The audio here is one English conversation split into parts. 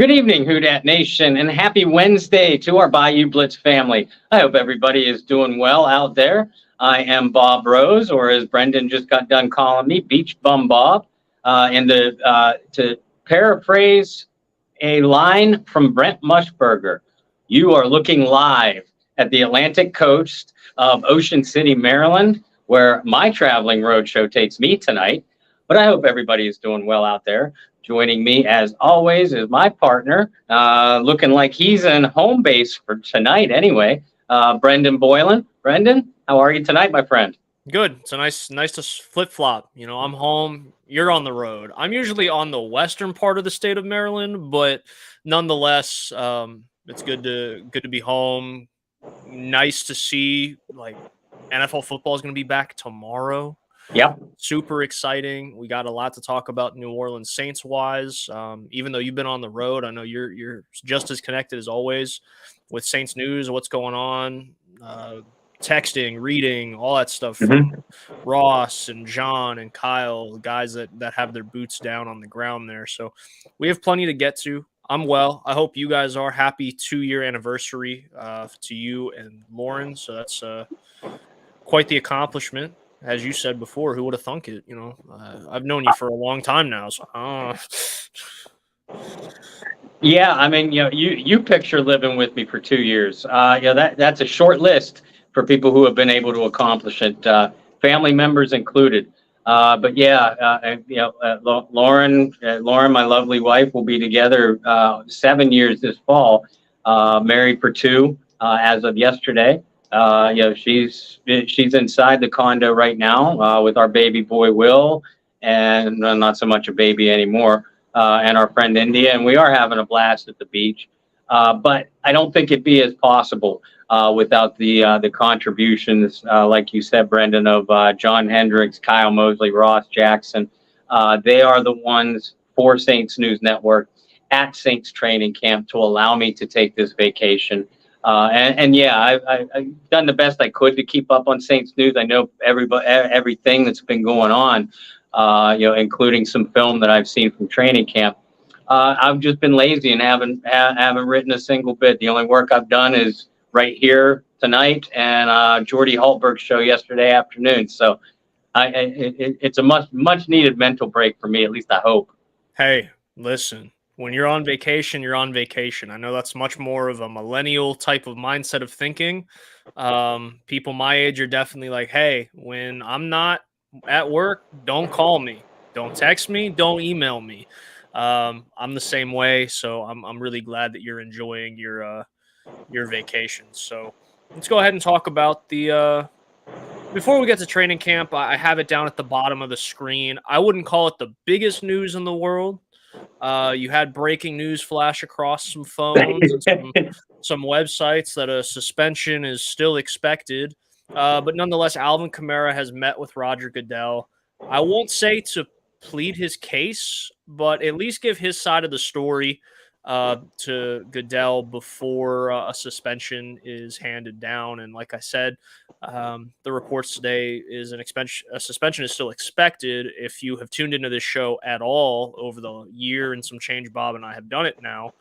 Good evening, Houdat Nation, and happy Wednesday to our Bayou Blitz family. I hope everybody is doing well out there. I am Bob Rose, or as Brendan just got done calling me, Beach Bum Bob. To paraphrase a line from Brent Mushburger, you are looking live at the Atlantic coast of Ocean City, Maryland, where my traveling roadshow takes me tonight. But I hope everybody is doing well out there. Joining me, as always, is my partner, looking like he's in home base for tonight anyway, Brendan Boylan. Brendan, how are you tonight, my friend? Good. It's nice to flip flop. You know, I'm home. You're on the road. I'm usually on the western part of the state of Maryland, but nonetheless, it's good to be home. Nice to see NFL football is going to be back tomorrow. Yep. Super exciting. We got a lot to talk about New Orleans Saints wise. Even though you've been on the road, I know you're just as connected as always with Saints news, what's going on, texting, reading, all that stuff from Ross and John and Kyle, the guys that have their boots down on the ground there. So we have plenty to get to. I'm well. I hope you guys are. Happy 2-year anniversary to you and Lauren. So that's quite the accomplishment. As you said before, who would have thunk it? You know, I've known you for a long time now. So, yeah, I mean, you picture living with me for 2 years. That's a short list for people who have been able to accomplish it, family members included. But yeah, Lauren, my lovely wife, will be together 7 years this fall. Married for 2 as of yesterday. She's inside the condo right now with our baby boy Will, and not so much a baby anymore, and our friend India, and we are having a blast at the beach. But I don't think it'd be as possible without the contributions, like you said, Brendan, of John Hendricks, Kyle Mosley, Ross Jackson. They are the ones for Saints News Network at Saints training camp to allow me to take this vacation. I've done the best I could to keep up on Saints news. I know everything that's been going on, including some film that I've seen from training camp. I've just been lazy and haven't written a single bit. The only work I've done is right here tonight and Jordy Haltberg's show yesterday afternoon. So it's a much needed mental break for me. At least I hope. Hey, listen. When you're on vacation, you're on vacation. I know that's much more of a millennial type of mindset of thinking. People my age are definitely like, hey, when I'm not at work, don't call me. Don't text me. Don't email me. I'm the same way. So I'm really glad that you're enjoying your vacation. So let's go ahead and talk about before we get to training camp, I have it down at the bottom of the screen. I wouldn't call it the biggest news in the world. You had breaking news flash across some phones and some websites that a suspension is still expected. But nonetheless, Alvin Kamara has met with Roger Goodell. I won't say to plead his case, but at least give his side of the story to Goodell before a suspension is handed down. And like I said, the reports today is a suspension is still expected. If you have tuned into this show at all over the year and some change, Bob and I have done it now,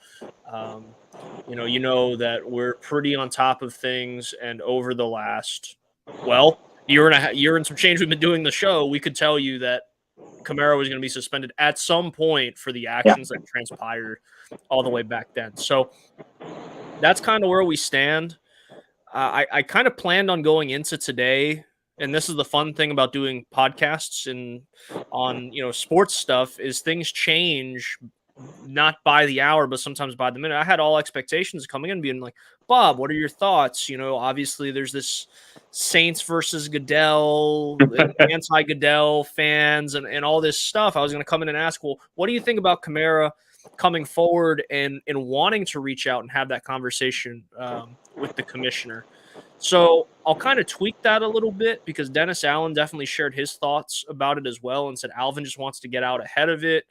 you know that we're pretty on top of things. And over the last, year and some change we've been doing the show, we could tell you that Kamara was going to be suspended at some point for the actions that transpired all the way back then. So that's kind of where we stand. I kind of planned on going into today, and this is the fun thing about doing podcasts and on sports stuff is things change not by the hour, but sometimes by the minute. I had all expectations coming in being like, Bob, what are your thoughts? Obviously there's this Saints versus Goodell, anti-Goodell fans and all this stuff. I was going to come in and ask, well, what do you think about Kamara coming forward and wanting to reach out and have that conversation with the commissioner? So I'll kind of tweak that a little bit because Dennis Allen definitely shared his thoughts about it as well and said Alvin just wants to get out ahead of it.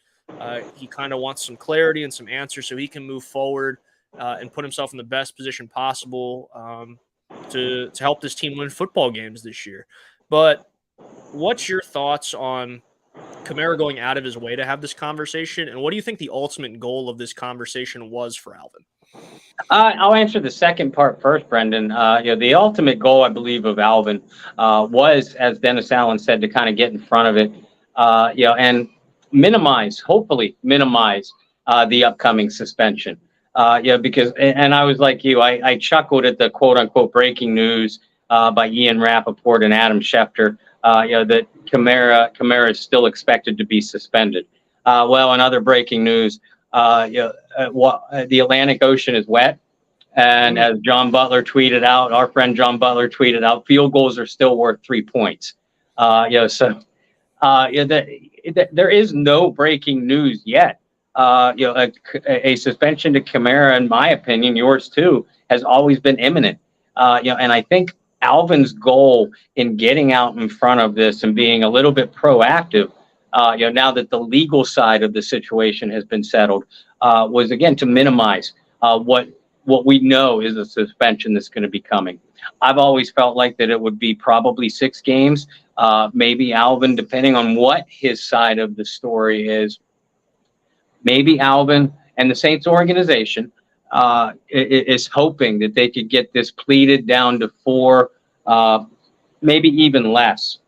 He kind of wants some clarity and some answers so he can move forward and put himself in the best position possible to help this team win football games this year. But what's your thoughts on Kamara going out of his way to have this conversation? And what do you think the ultimate goal of this conversation was for Alvin? I'll answer the second part first, Brendan. The ultimate goal, I believe, of Alvin was, as Dennis Allen said, to kind of get in front of it, and hopefully minimize the upcoming suspension. Because, and I was like you, I chuckled at the quote unquote breaking news by Ian Rappaport and Adam Schefter, that Kamara is still expected to be suspended. Well, in other breaking news, the Atlantic Ocean is wet. And as John Butler tweeted out, our friend John Butler tweeted out, field goals are still worth 3 points. There is no breaking news yet. A suspension to Kamara, in my opinion, yours too, has always been imminent. And I think Alvin's goal in getting out in front of this and being a little bit proactive, now that the legal side of the situation has been settled, was again to minimize what we know is a suspension that's going to be coming. I've always felt like that it would be probably 6 games. Maybe Alvin, depending on what his side of the story is, maybe Alvin and the Saints organization is hoping that they could get this pleaded down to 4, maybe even less.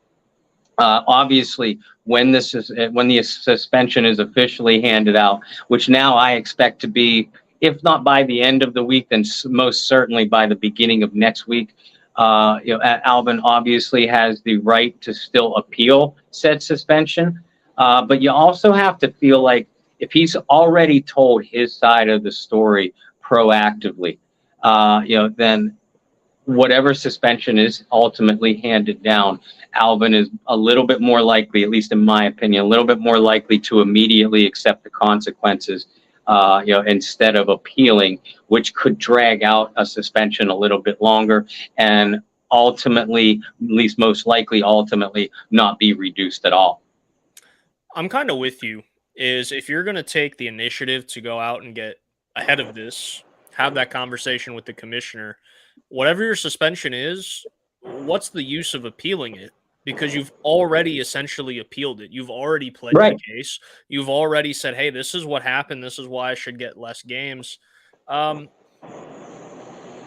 Obviously, when the suspension is officially handed out, which now I expect to be, if not by the end of the week, then most certainly by the beginning of next week. Alvin obviously has the right to still appeal said suspension, but you also have to feel like if he's already told his side of the story proactively, then whatever suspension is ultimately handed down, Alvin is a little bit more likely, at least in my opinion, a little bit more likely to immediately accept the consequences, instead of appealing, which could drag out a suspension a little bit longer and ultimately, at least most likely, ultimately not be reduced at all. I'm kind of with you. Is if you're going to take the initiative to go out and get ahead of this, have that conversation with the commissioner, whatever your suspension is, what's the use of appealing it? Because you've already essentially appealed it. You've already pledged Right. the case. You've already said, hey, this is what happened. This is why I should get less games.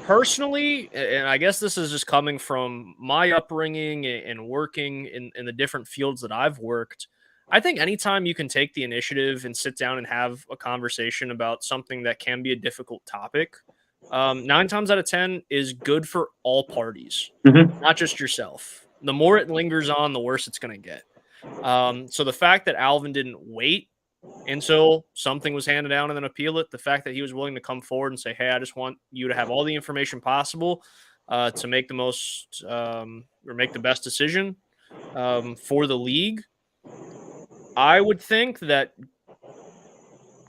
Personally, and I guess this is just coming from my upbringing and working in the different fields that I've worked, I think anytime you can take the initiative and sit down and have a conversation about something that can be a difficult topic, 9 times out of 10 is good for all parties, not just yourself. The more it lingers on, the worse it's going to get. So the fact that Alvin didn't wait until something was handed down and then appeal it, the fact that he was willing to come forward and say, hey, I just want you to have all the information possible to make the most or make the best decision for the league. I would think that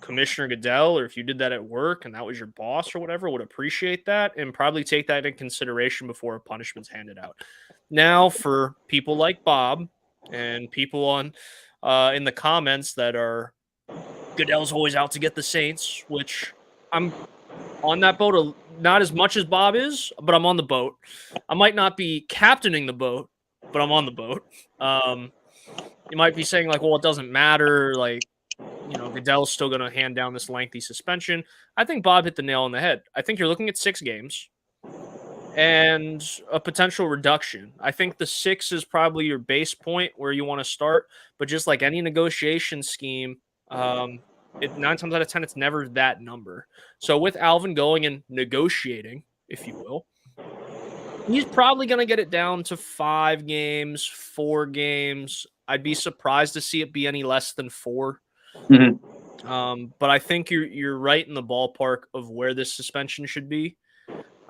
Commissioner Goodell, or if you did that at work and that was your boss or whatever, would appreciate that and probably take that into consideration before a punishment's handed out. Now, for people like Bob and people on in the comments that are Goodell's always out to get the Saints, which I'm on that boat, not as much as Bob is, but I'm on the boat. I might not be captaining the boat, but I'm on the boat. You might be saying like, well, it doesn't matter. Like, Goodell's still going to hand down this lengthy suspension. I think Bob hit the nail on the head. I think you're looking at 6 games and a potential reduction. I think the 6 is probably your base point where you want to start, but just like any negotiation scheme, 9 times out of 10, it's never that number. So with Alvin going and negotiating, if you will, he's probably going to get it down to 5 games, 4 games. I'd be surprised to see it be any less than 4. But I think you're right in the ballpark of where this suspension should be.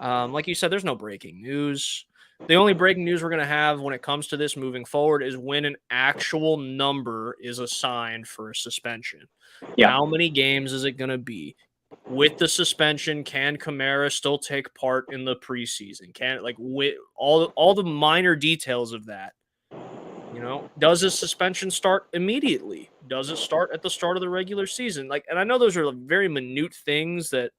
Like you said, there's no breaking news. The only breaking news we're going to have when it comes to this moving forward is when an actual number is assigned for a suspension. Yeah. How many games is it going to be? With the suspension, can Kamara still take part in the preseason? With all the minor details of that? Does this suspension start immediately? Does it start at the start of the regular season? And I know those are very minute things that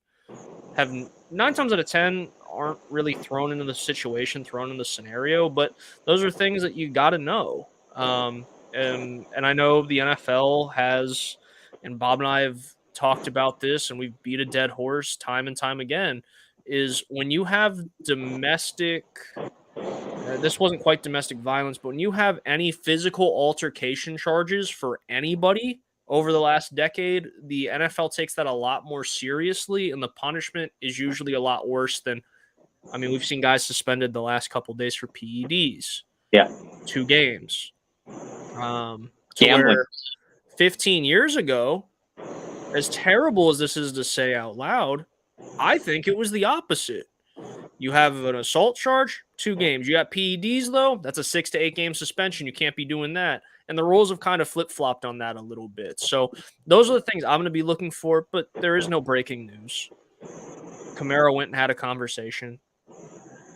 have 9 times out of 10 aren't really thrown into the situation, thrown in the scenario, but those are things that you got to know. And And I know the NFL has, and Bob and I have talked about this, and we've beat a dead horse time and time again, is when you have domestic, this wasn't quite domestic violence, but when you have any physical altercation charges for anybody over the last decade, the NFL takes that a lot more seriously, and the punishment is usually a lot worse than, I mean, we've seen guys suspended the last couple of days for PEDs. Yeah. 2 games. To Gambling. where 15 years ago, as terrible as this is to say out loud, I think it was the opposite. You have an assault charge, 2 games. You got PEDs, though, that's a 6 to 8 game suspension. You can't be doing that. And the rules have kind of flip-flopped on that a little bit. So those are the things I'm going to be looking for, but there is no breaking news. Kamara went and had a conversation.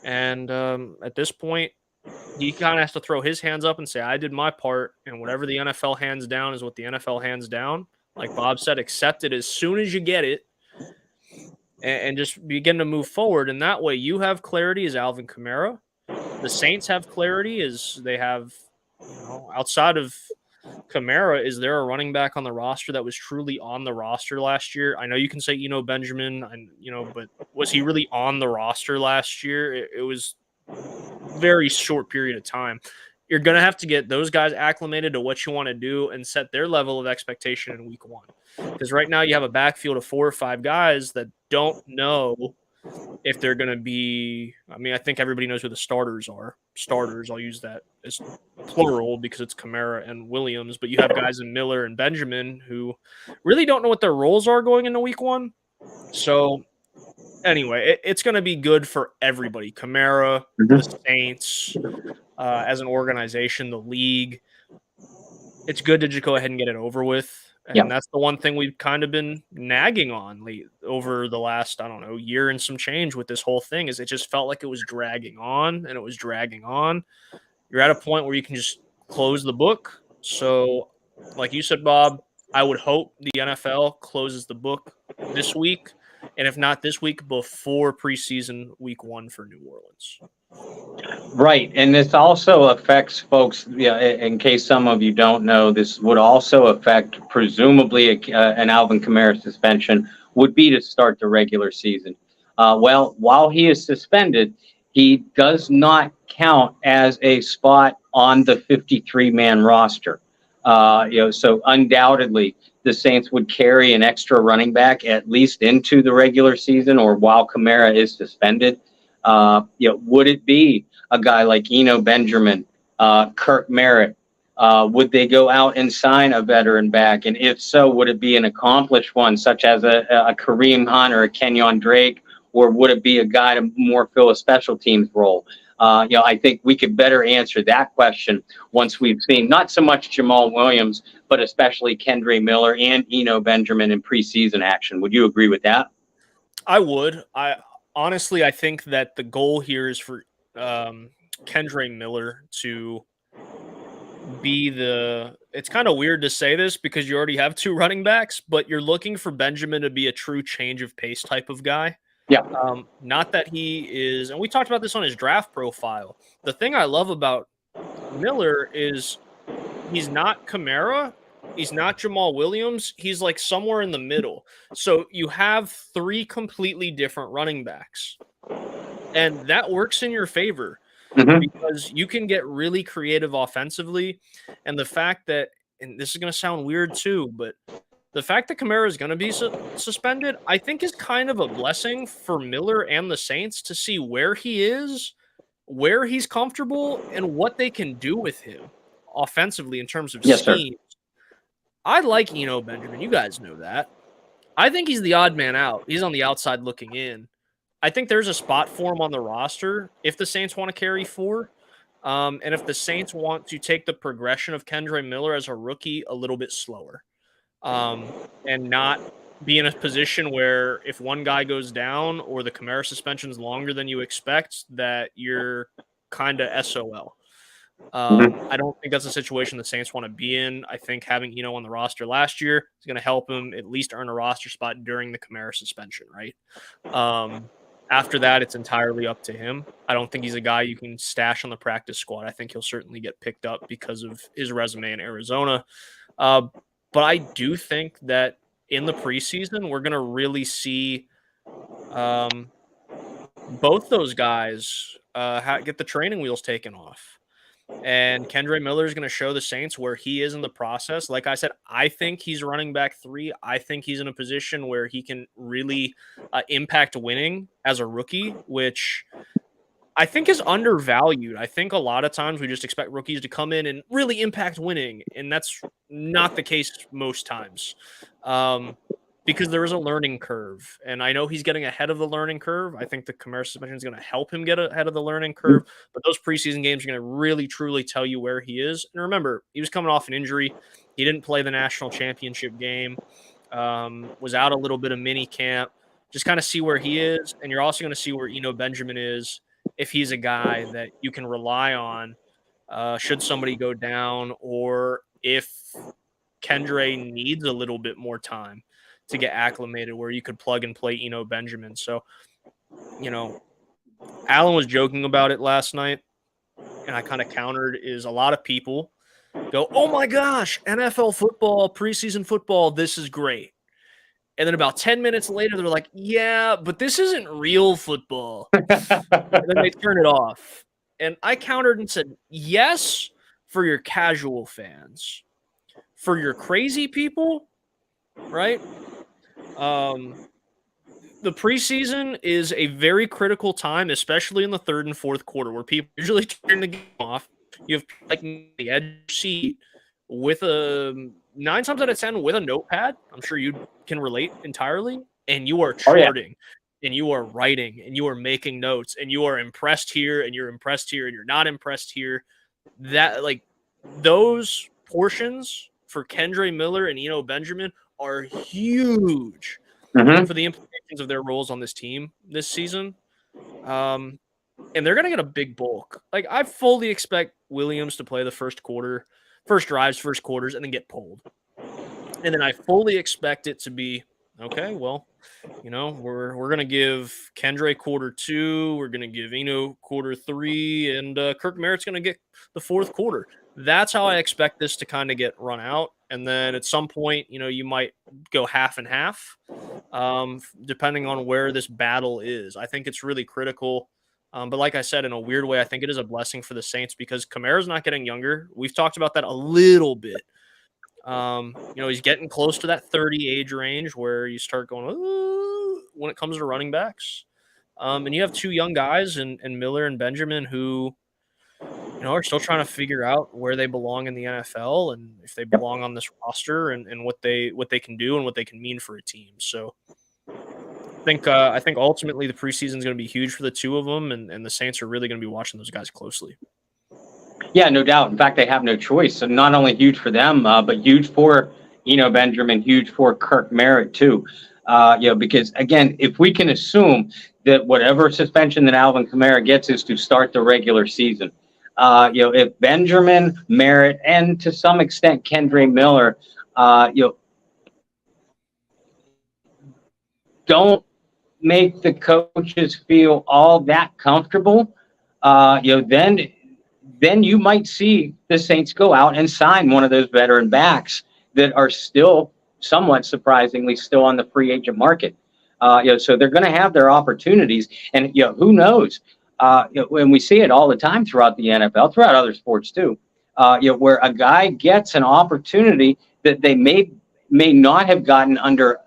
And at this point, he kind of has to throw his hands up and say, I did my part, and whatever the NFL hands down is what the NFL hands down. Like Bob said, accept it as soon as you get it and just begin to move forward. And that way you have clarity as Alvin Kamara. The Saints have clarity as they have, outside of Kamara, is there a running back on the roster that was truly on the roster last year? I know you can say, Benjamin, and but was he really on the roster last year? It was very short period of time. You're going to have to get those guys acclimated to what you want to do and set their level of expectation in week 1. Because right now you have a backfield of 4 or 5 guys that don't know if they're going to be, I think everybody knows who the starters are. Starters, I'll use that as plural because it's Kamara and Williams, but you have guys in Miller and Benjamin who really don't know what their roles are going into week 1. So anyway, it's going to be good for everybody. Kamara, the Saints, as an organization, the league. It's good to just go ahead and get it over with. And that's the one thing we've kind of been nagging on over the last, year and some change with this whole thing, is it just felt like it was dragging on and it was dragging on. You're at a point where you can just close the book. So, like you said, Bob, I would hope the NFL closes the book this week. And if not this week, before preseason week 1 for New Orleans. Right. And this also affects folks, in case some of you don't know, this would also affect, presumably, an Alvin Kamara suspension would be to start the regular season. Well, while he is suspended, he does not count as a spot on the 53-man roster. So undoubtedly, the Saints would carry an extra running back at least into the regular season or while Kamara is suspended. Would it be a guy like Benjamin, Kirk Merritt? Would they go out and sign a veteran back? And if so, would it be an accomplished one, such as a Kareem Hunt or a Kenyon Drake? Or would it be a guy to more fill a special teams role? I think we could better answer that question once we've seen not so much Jamal Williams, but especially Kendra Miller and Benjamin in preseason action. Would you agree with that? I would. Honestly, I think that the goal here is for Kendra Miller to be it's kind of weird to say this because you already have 2 running backs, but you're looking for Benjamin to be a true change of pace type of guy. Yeah. Not that he is, and we talked about this on his draft profile. The thing I love about Miller is he's not Kamara, he's not Jamal Williams, he's like somewhere in the middle. So you have 3 completely different running backs, and that works in your favor because you can get really creative offensively. And the fact that, and this is going to sound weird too, but the fact that Kamara is going to be suspended, I think, is kind of a blessing for Miller and the Saints to see where he is, where he's comfortable, and what they can do with him offensively in terms of schemes. I like Benjamin. You guys know that. I think he's the odd man out. He's on the outside looking in. I think there's a spot for him on the roster if the Saints want to carry 4. And if the Saints want to take the progression of Kendra Miller as a rookie a little bit slower. And not be in a position where if one guy goes down or the Kamara suspension is longer than you expect, that you're kind of SOL. I don't think that's a situation the Saints want to be in. I think having on the roster last year is going to help him at least earn a roster spot during the Kamara suspension, right? After that, it's entirely up to him. I don't think he's a guy you can stash on the practice squad. I think he'll certainly get picked up because of his resume in Arizona. But I do think that in the preseason, we're going to really see both those guys get the training wheels taken off. And Kendre Miller is going to show the Saints where he is in the process. Like I said, I think he's running back 3. I think he's in a position where he can really impact winning as a rookie, which I think is undervalued. I think a lot of times we just expect rookies to come in and really impact winning, and that's not the case most times. Because there is a learning curve, and I know he's getting ahead of the learning curve. I think the Kamara suspension is going to help him get ahead of the learning curve, but those preseason games are going to really, truly tell you where he is. And remember, he was coming off an injury. He didn't play the national championship game, was out a little bit of mini camp. Just kind of see where he is, and you're also going to see where Benjamin is, if he's a guy that you can rely on should somebody go down, or if Kendre needs a little bit more time to get acclimated, where you could plug and play Benjamin. So, Alan was joking about it last night, and I kind of countered, is a lot of people go, oh my gosh, NFL football, preseason football, this is great. And then about 10 minutes later, they're like, yeah, but this isn't real football. And then they turn it off. And I countered and said, yes, for your casual fans. For your crazy people, right? The preseason is a very critical time, especially in the third and fourth quarter, where people usually turn the game off. You have like the edge seat with 9 times out of 10 with a notepad. I'm sure you can relate entirely, and you are charting, and you are writing, and you are making notes, and you are impressed here, and you're impressed here, and you're not impressed here. That those portions for Kendre Miller and Benjamin are huge for the implications of their roles on this team this season. And they're going to get a big bulk. I fully expect Williams to play the first drives, first quarters, and then get pulled. And then I fully expect it to be, okay, well, we're going to give Kendre quarter 2, we're going to give quarter 3, and Kirk Merritt's going to get the fourth quarter. That's how I expect this to kind of get run out. And then at some point, you might go half and half, depending on where this battle is. I think it's really critical. But like I said, in a weird way, I think it is a blessing for the Saints because Kamara's not getting younger. We've talked about that a little bit. He's getting close to that 30 age range where you start going, ooh, when it comes to running backs. And you have 2 young guys in Miller and Benjamin who, are still trying to figure out where they belong in the NFL and if they belong on this roster and what they can do and what they can mean for a team. So I think ultimately the preseason is going to be huge for the 2 of them, and the Saints are really going to be watching those guys closely. Yeah, no doubt. In fact, they have no choice. So not only huge for them, but huge for Benjamin, huge for Kirk Merritt too. Because again, if we can assume that whatever suspension that Alvin Kamara gets is to start the regular season, if Benjamin, Merritt, and to some extent Kendre Miller, don't make the coaches feel all that comfortable, then you might see the Saints go out and sign one of those veteran backs that are still somewhat surprisingly still on the free agent market. So they're going to have their opportunities, and who knows? When we see it all the time throughout the NFL, throughout other sports too, where a guy gets an opportunity that they may not have gotten under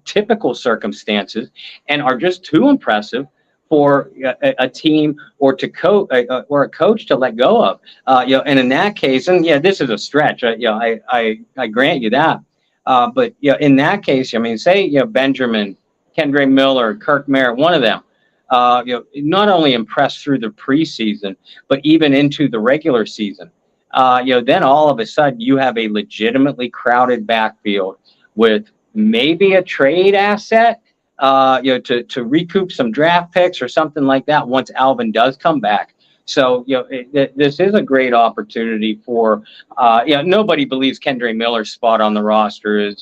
typical circumstances and are just too impressive for a team or a coach to let go of. And in that case, and this is a stretch. I grant you that. But in that case, say Benjamin, Kendre Miller, Kirk Merritt, one of them, not only impressed through the preseason, but even into the regular season. Then all of a sudden you have a legitimately crowded backfield with maybe a trade asset, to recoup some draft picks or something like that once Alvin does come back. So, this is a great opportunity for, nobody believes Kendre Miller's spot on the roster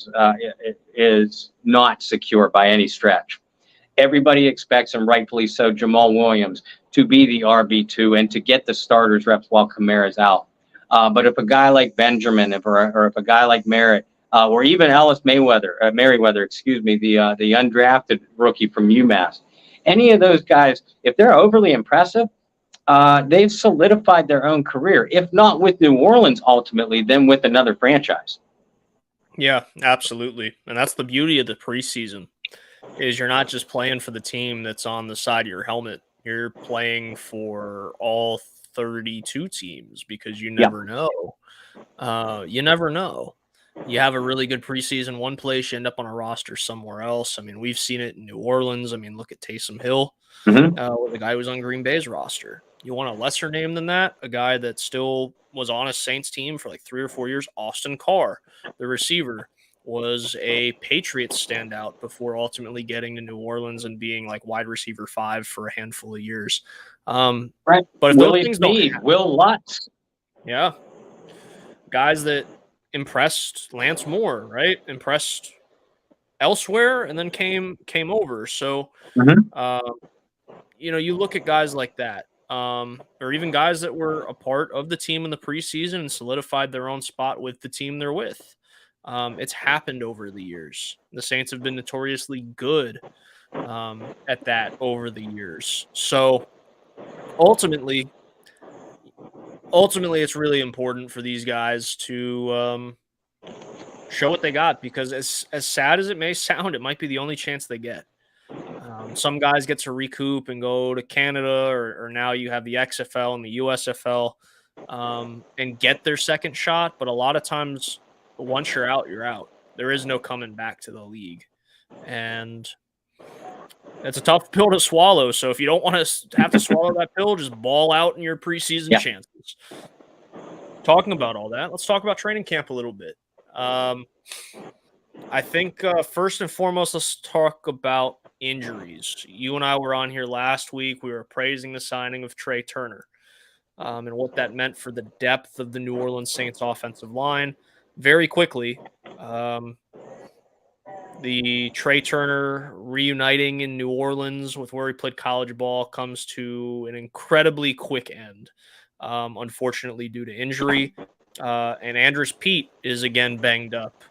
is not secure by any stretch. everybody expects, and rightfully so, Jamal Williams to be the RB2 and to get the starters reps while Kamara's out. But if a guy like Benjamin, or if a guy like Merritt, or even Merriweather, excuse me, the undrafted rookie from UMass, any of those guys, if they're overly impressive, they've solidified their own career. If not with New Orleans, ultimately, then with another franchise. Yeah, absolutely. And that's the beauty of the preseason, is you're not just playing for the team that's on the side of your helmet. You're playing for all 32 teams, because you never know. You never know. You have a really good preseason one place, you end up on a roster somewhere else. I mean, we've seen it in New Orleans. I mean, look at Taysom Hill, the guy who was on Green Bay's roster. You want a lesser name than that? A guy that still was on a Saints team for like 3 or 4 years, Austin Carr, the receiver, was a Patriots standout before ultimately getting to New Orleans and being like wide receiver 5 for a handful of years. Right. But if Willie those things Snead, Will Lutz. Yeah. Guys that impressed Lance Moore, right? Impressed elsewhere and then came over. So, you look at guys like that, or even guys that were a part of the team in the preseason and solidified their own spot with the team they're with. It's happened over the years. The Saints have been notoriously good at that over the years. So ultimately, it's really important for these guys to show what they got, because as sad as it may sound, it might be the only chance they get. Some guys get to recoup and go to Canada, or now you have the XFL and the USFL, and get their second shot. But a lot of times, once you're out, you're out. There is no coming back to the league. And it's a tough pill to swallow. So if you don't want to have to swallow that pill, just ball out in your preseason chances. Talking about all that, let's talk about training camp a little bit. I think first and foremost, let's talk about injuries. You and I were on here last week. We were praising the signing of Trey Turner and what that meant for the depth of the New Orleans Saints offensive line. Very quickly, the Trey Turner reuniting in New Orleans with where he played college ball comes to an incredibly quick end, unfortunately due to injury. And Andrus Peat is again banged up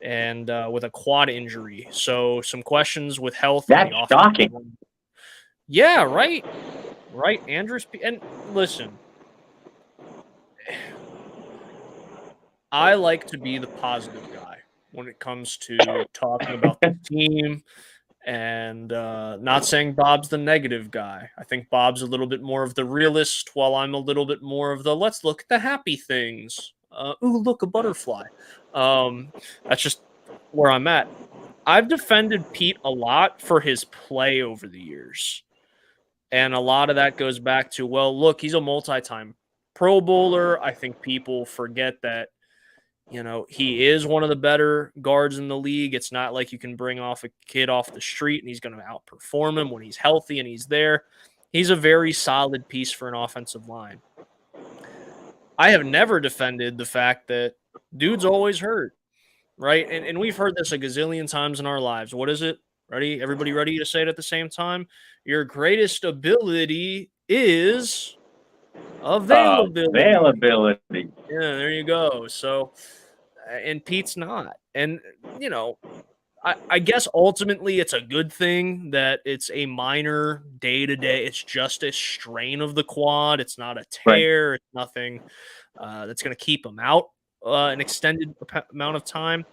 and with a quad injury. So some questions with health. That's shocking. Yeah, right. Andrus Peat. And listen, I like to be the positive guy when it comes to talking about the team, and not saying Bob's the negative guy. I think Bob's a little bit more of the realist, while I'm a little bit more of the let's look at the happy things. Ooh, look, a butterfly. That's just where I'm at. I've defended Pete a lot for his play over the years. And a lot of that goes back to, well, look, he's a multi-time Pro Bowler. I think people forget that, he is one of the better guards in the league. It's not like you can bring off a kid off the street and he's going to outperform him when he's healthy and he's there. He's a very solid piece for an offensive line. I have never defended the fact that dude's always hurt, right? And we've heard this a gazillion times in our lives. What is it? Ready? Everybody ready to say it at the same time? Your greatest ability is availability. Yeah, there you go. So, and Pete's not. And, I guess ultimately it's a good thing that it's a minor day-to-day. It's just a strain of the quad. It's not a tear. Right. It's nothing that's going to keep him out an extended amount of time.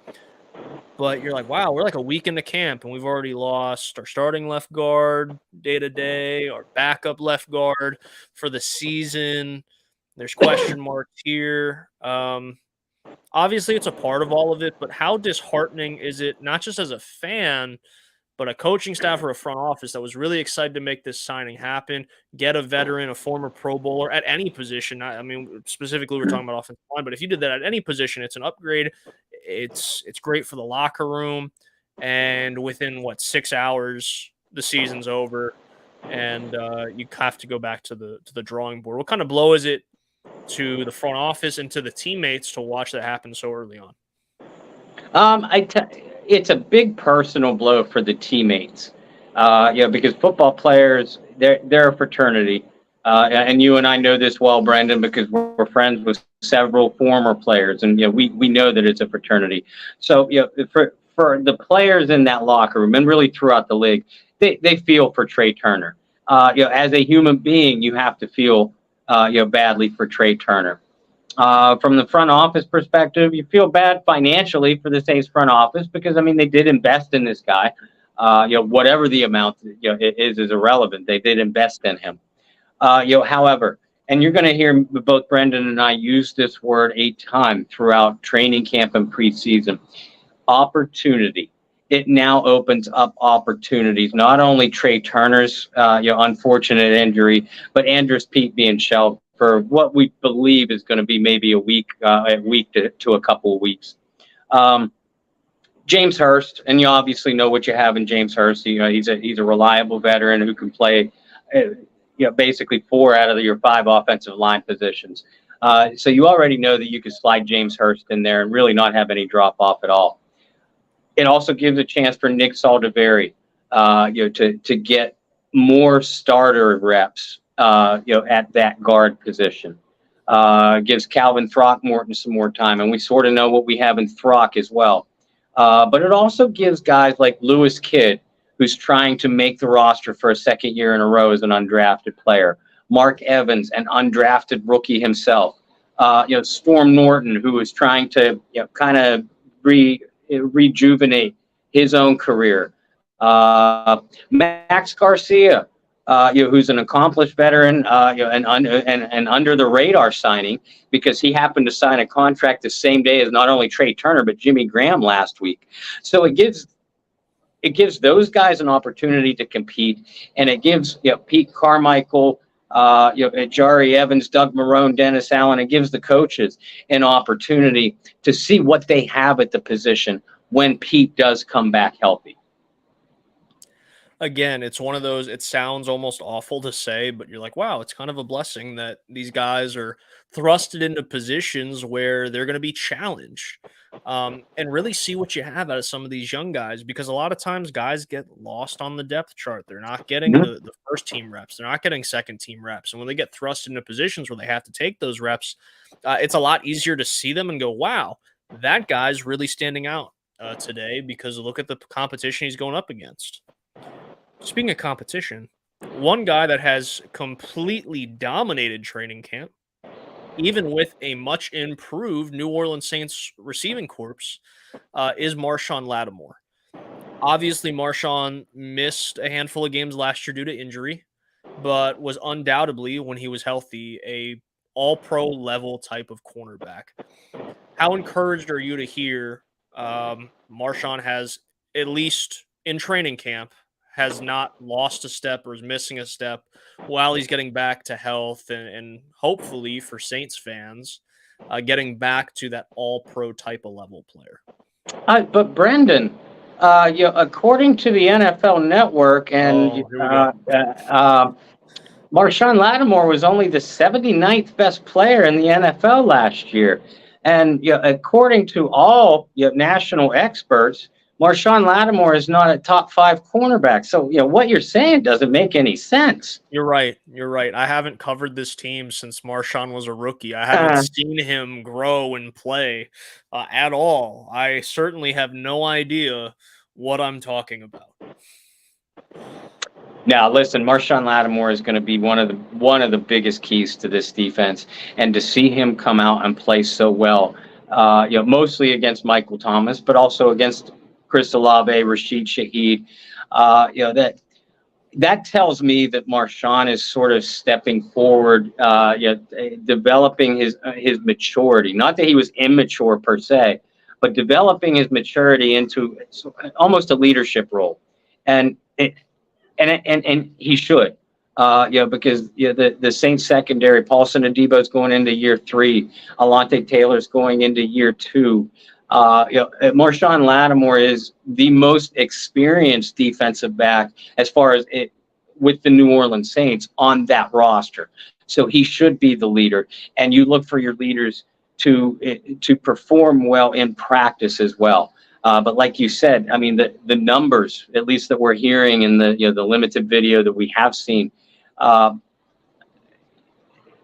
But you're like, wow, we're like a week into camp and we've already lost our starting left guard day-to-day, our backup left guard for the season. There's question marks here. Obviously, it's a part of all of it, but how disheartening is it, not just as a fan, but a coaching staff or a front office that was really excited to make this signing happen, get a veteran, a former Pro Bowler at any position. I mean, specifically, we're talking about offensive line, but if you did that at any position, it's an upgrade. It's great for the locker room. And within, 6 hours, the season's over, and you have to go back to the drawing board. What kind of blow is it to the front office and to the teammates to watch that happen so early on? It's a big personal blow for the teammates. Because football players, they're a fraternity. And you and I know this well, Brendan, because we're friends with several former players, and we know that it's a fraternity. So for the players in that locker room and really throughout the league, they feel for Trey Turner. As a human being, you have to feel badly for Trey Turner. From the front office perspective, you feel bad financially for the Saints front office because they did invest in this guy. Whatever the amount is irrelevant. They did invest in him. However, and you're going to hear both Brendan and I use this word a ton throughout training camp and preseason. Opportunity. It now opens up opportunities. Not only Trey Turner's unfortunate injury, but Andrus Peat being shelved for what we believe is going to be maybe a week to a couple of weeks. James Hurst, and you obviously know what you have in James Hurst. He's a reliable veteran who can play, basically 4 out of your 5 offensive line positions. So you already know that you could slide James Hurst in there and really not have any drop off at all. It also gives a chance for Nick Saldiveri, to get more starter reps, at that guard position. Gives Calvin Throckmorton some more time, and we sort of know what we have in Throck as well. But it also gives guys like Lewis Kidd, who's trying to make the roster for a second year in a row as an undrafted player. Mark Evans, an undrafted rookie himself. Storm Norton, who is trying to kind of rejuvenate his own career. Max Garcia, who's an accomplished veteran, and under the radar signing because he happened to sign a contract the same day as not only Trey Turner but Jimmy Graham last week. So it gives those guys an opportunity to compete, and it gives Pete Carmichael, Jari Evans, Doug Marrone, Dennis Allen. It gives the coaches an opportunity to see what they have at the position when Pete does come back healthy. Again, it's one of those, it sounds almost awful to say, but you're like, wow, it's kind of a blessing that these guys are thrusted into positions where they're going to be challenged, and really see what you have out of some of these young guys, because a lot of times guys get lost on the depth chart. They're not getting the first team reps. They're not getting second team reps. And when they get thrust into positions where they have to take those reps, it's a lot easier to see them and go, wow, that guy's really standing out today because look at the competition he's going up against. Speaking of competition, one guy that has completely dominated training camp, even with a much improved New Orleans Saints receiving corps, is Marshawn Lattimore. Obviously, Marshawn missed a handful of games last year due to injury, but was undoubtedly, when he was healthy, a all-pro level type of cornerback. How encouraged are you to hear Marshawn has, at least in training camp, has not lost a step or is missing a step while he's getting back to health and hopefully for Saints fans, getting back to that all-pro type of level player? But Brendan, according to the NFL Network, and Marshawn Lattimore was only the 79th best player in the NFL last year. And according to all national experts, Marshawn Lattimore is not a top 5 cornerback. So, what you're saying doesn't make any sense. You're right. I haven't covered this team since Marshawn was a rookie. I haven't seen him grow and play at all. I certainly have no idea what I'm talking about. Now, listen, Marshawn Lattimore is going to be one of the biggest keys to this defense, and to see him come out and play so well, mostly against Michael Thomas, but also against Chris Olave, Rashid Shaheed, that tells me that Marshawn is sort of stepping forward, developing his maturity. Not that he was immature per se, but developing his maturity into almost a leadership role, and he should, because the Saints secondary, Paulson Adebo's going into year 3, Alante Taylor's going into year 2. Marshawn Lattimore is the most experienced defensive back as far as with the New Orleans Saints on that roster. So he should be the leader. And you look for your leaders to perform well in practice as well. But like you said, I mean, the numbers, at least that we're hearing in the limited video that we have seen, uh,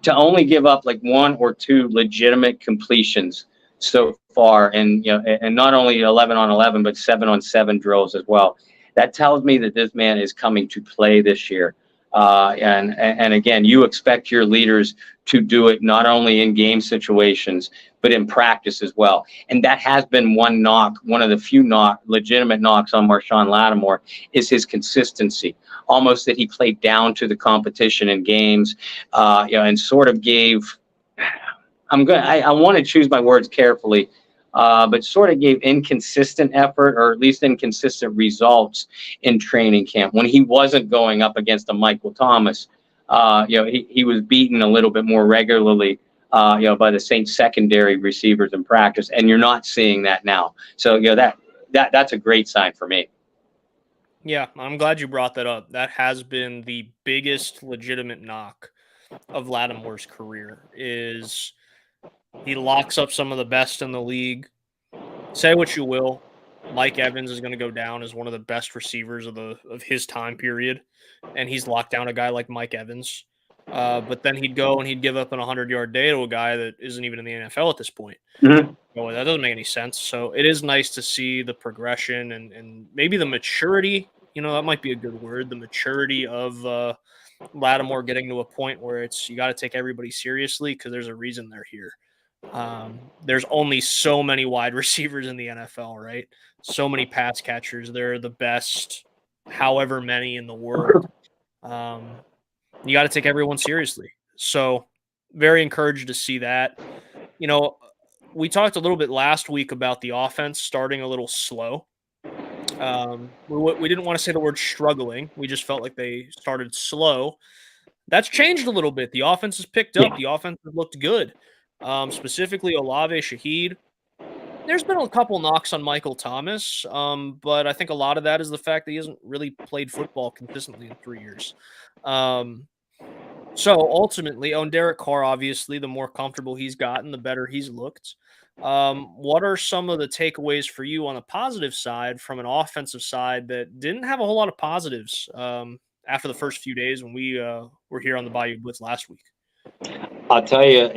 to only give up like one or two legitimate completions so far, and and not only 11 on 11, but 7 on 7 drills as well. That tells me that this man is coming to play this year. And again, you expect your leaders to do it not only in game situations, but in practice as well. And that has been one of the few legitimate knocks on Marshawn Lattimore, is his consistency. Almost that he played down to the competition in games, and sort of gave. I want to choose my words carefully, but sort of gave inconsistent effort, or at least inconsistent results in training camp when he wasn't going up against a Michael Thomas. He was beaten a little bit more regularly, by the Saints secondary receivers in practice, and you're not seeing that now. So that's a great sign for me. Yeah, I'm glad you brought that up. That has been the biggest legitimate knock of Lattimore's career, is he locks up some of the best in the league. Say what you will, Mike Evans is going to go down as one of the best receivers of his time period, and he's locked down a guy like Mike Evans. But then he'd go and he'd give up an 100-yard day to a guy that isn't even in the NFL at this point. Mm-hmm. Well, that doesn't make any sense. So it is nice to see the progression and maybe the maturity. That might be a good word. The maturity of Lattimore getting to a point where you got to take everybody seriously, because there's a reason they're here. There's only so many wide receivers in the NFL, right? So many pass catchers. They're the best, however many in the world. You got to take everyone seriously. So very encouraged to see that. We talked a little bit last week about the offense starting a little slow. We didn't want to say the word struggling. We just felt like they started slow. That's changed a little bit. The offense has picked up. The offense has looked good. Specifically Olave, Shaheed. There's been a couple knocks on Michael Thomas, but I think a lot of that is the fact that he hasn't really played football consistently in 3 years. So ultimately, on Derek Carr, obviously, the more comfortable he's gotten, the better he's looked. What are some of the takeaways for you on the positive side from an offensive side that didn't have a whole lot of positives after the first few days when we were here on the Bayou Blitz last week? I'll tell you,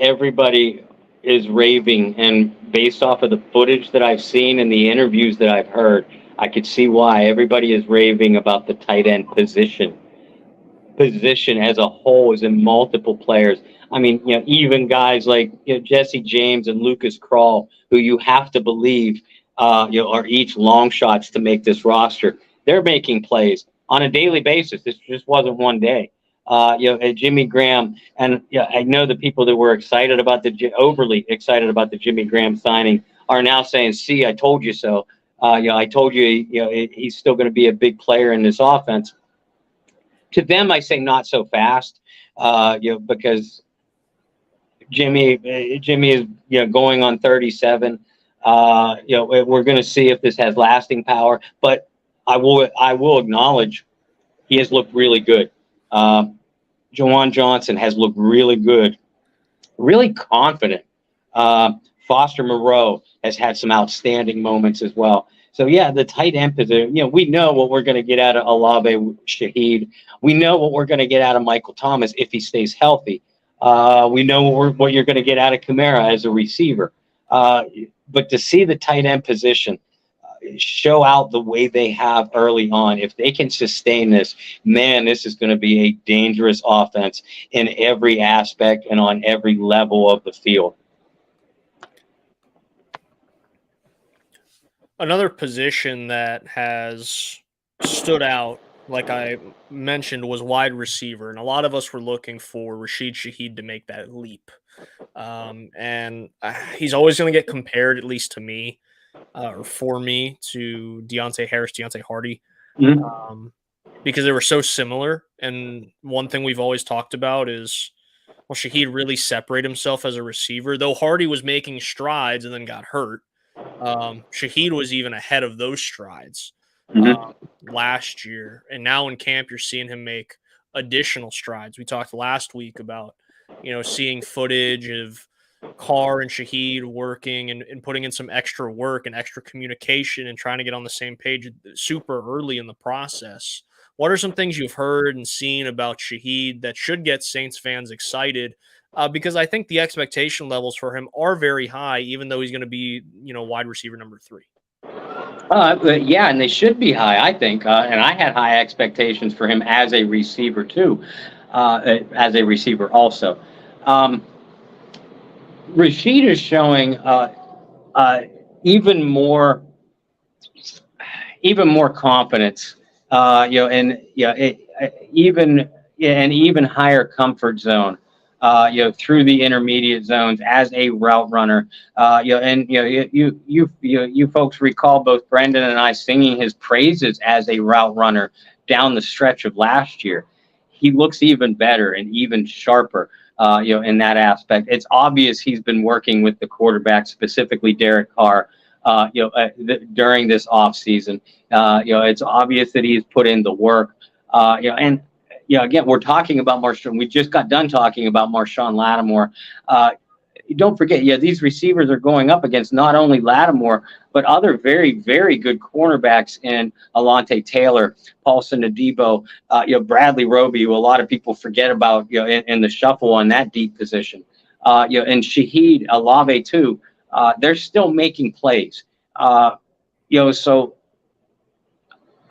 everybody is raving, and based off of the footage that I've seen and the interviews that I've heard, I could see why everybody is raving about the tight end position as a whole, is in multiple players. I mean, even guys like Jesse James and Lucas Krull, who you have to believe, are each long shots to make this roster. They're making plays on a daily basis. This just wasn't one day. Jimmy Graham, and I know the people that were overly excited about the Jimmy Graham signing are now saying, "See, I told you so." I told you, he's still going to be a big player in this offense. To them, I say not so fast, because Jimmy is going on 37. We're going to see if this has lasting power, but I will acknowledge he has looked really good. Juwan Johnson has looked really good, really confident. Foster Moreau has had some outstanding moments as well. So, the tight end position, we know what we're going to get out of Olave, Shaheed. We know what we're going to get out of Michael Thomas if he stays healthy. We know what you're going to get out of Kamara as a receiver. But to see the tight end position show out the way they have early on, if they can sustain this, man, this is going to be a dangerous offense in every aspect and on every level of the field. Another position that has stood out, like I mentioned, was wide receiver. And a lot of us were looking for Rashid Shaheed to make that leap. And he's always going to get compared, at least to me, or for me, to Deontay Harris, Deontay Hardy, because they were so similar. And one thing we've always talked about is, well, Shaheed really separated himself as a receiver, though Hardy was making strides and then got hurt. Shaheed was even ahead of those strides last year. And now in camp, you're seeing him make additional strides. We talked last week about, seeing footage of Carr and Shaheed working and putting in some extra work and extra communication and trying to get on the same page super early in the process. What are some things you've heard and seen about Shaheed that should get Saints fans excited? Because I think the expectation levels for him are very high, even though he's going to be, wide receiver number 3. Yeah, and they should be high, I think. And I had high expectations for him as a receiver too, as a receiver also. Rashid is showing even more confidence, and even higher comfort zone, through the intermediate zones as a route runner. You folks recall both Brendan and I singing his praises as a route runner down the stretch of last year. He looks even better and even sharper, in that aspect. It's obvious he's been working with the quarterback, specifically Derek Carr, during this offseason. It's obvious that he's put in the work, and again, we're talking about Marshawn. We just got done talking about Marshawn Lattimore. Don't forget, these receivers are going up against not only Lattimore, but other very, very good cornerbacks in Alontae Taylor, Paulson Adebo, Bradley Roby, who a lot of people forget about, in the shuffle on that deep position. And Shaheed Alave too. They're still making plays. So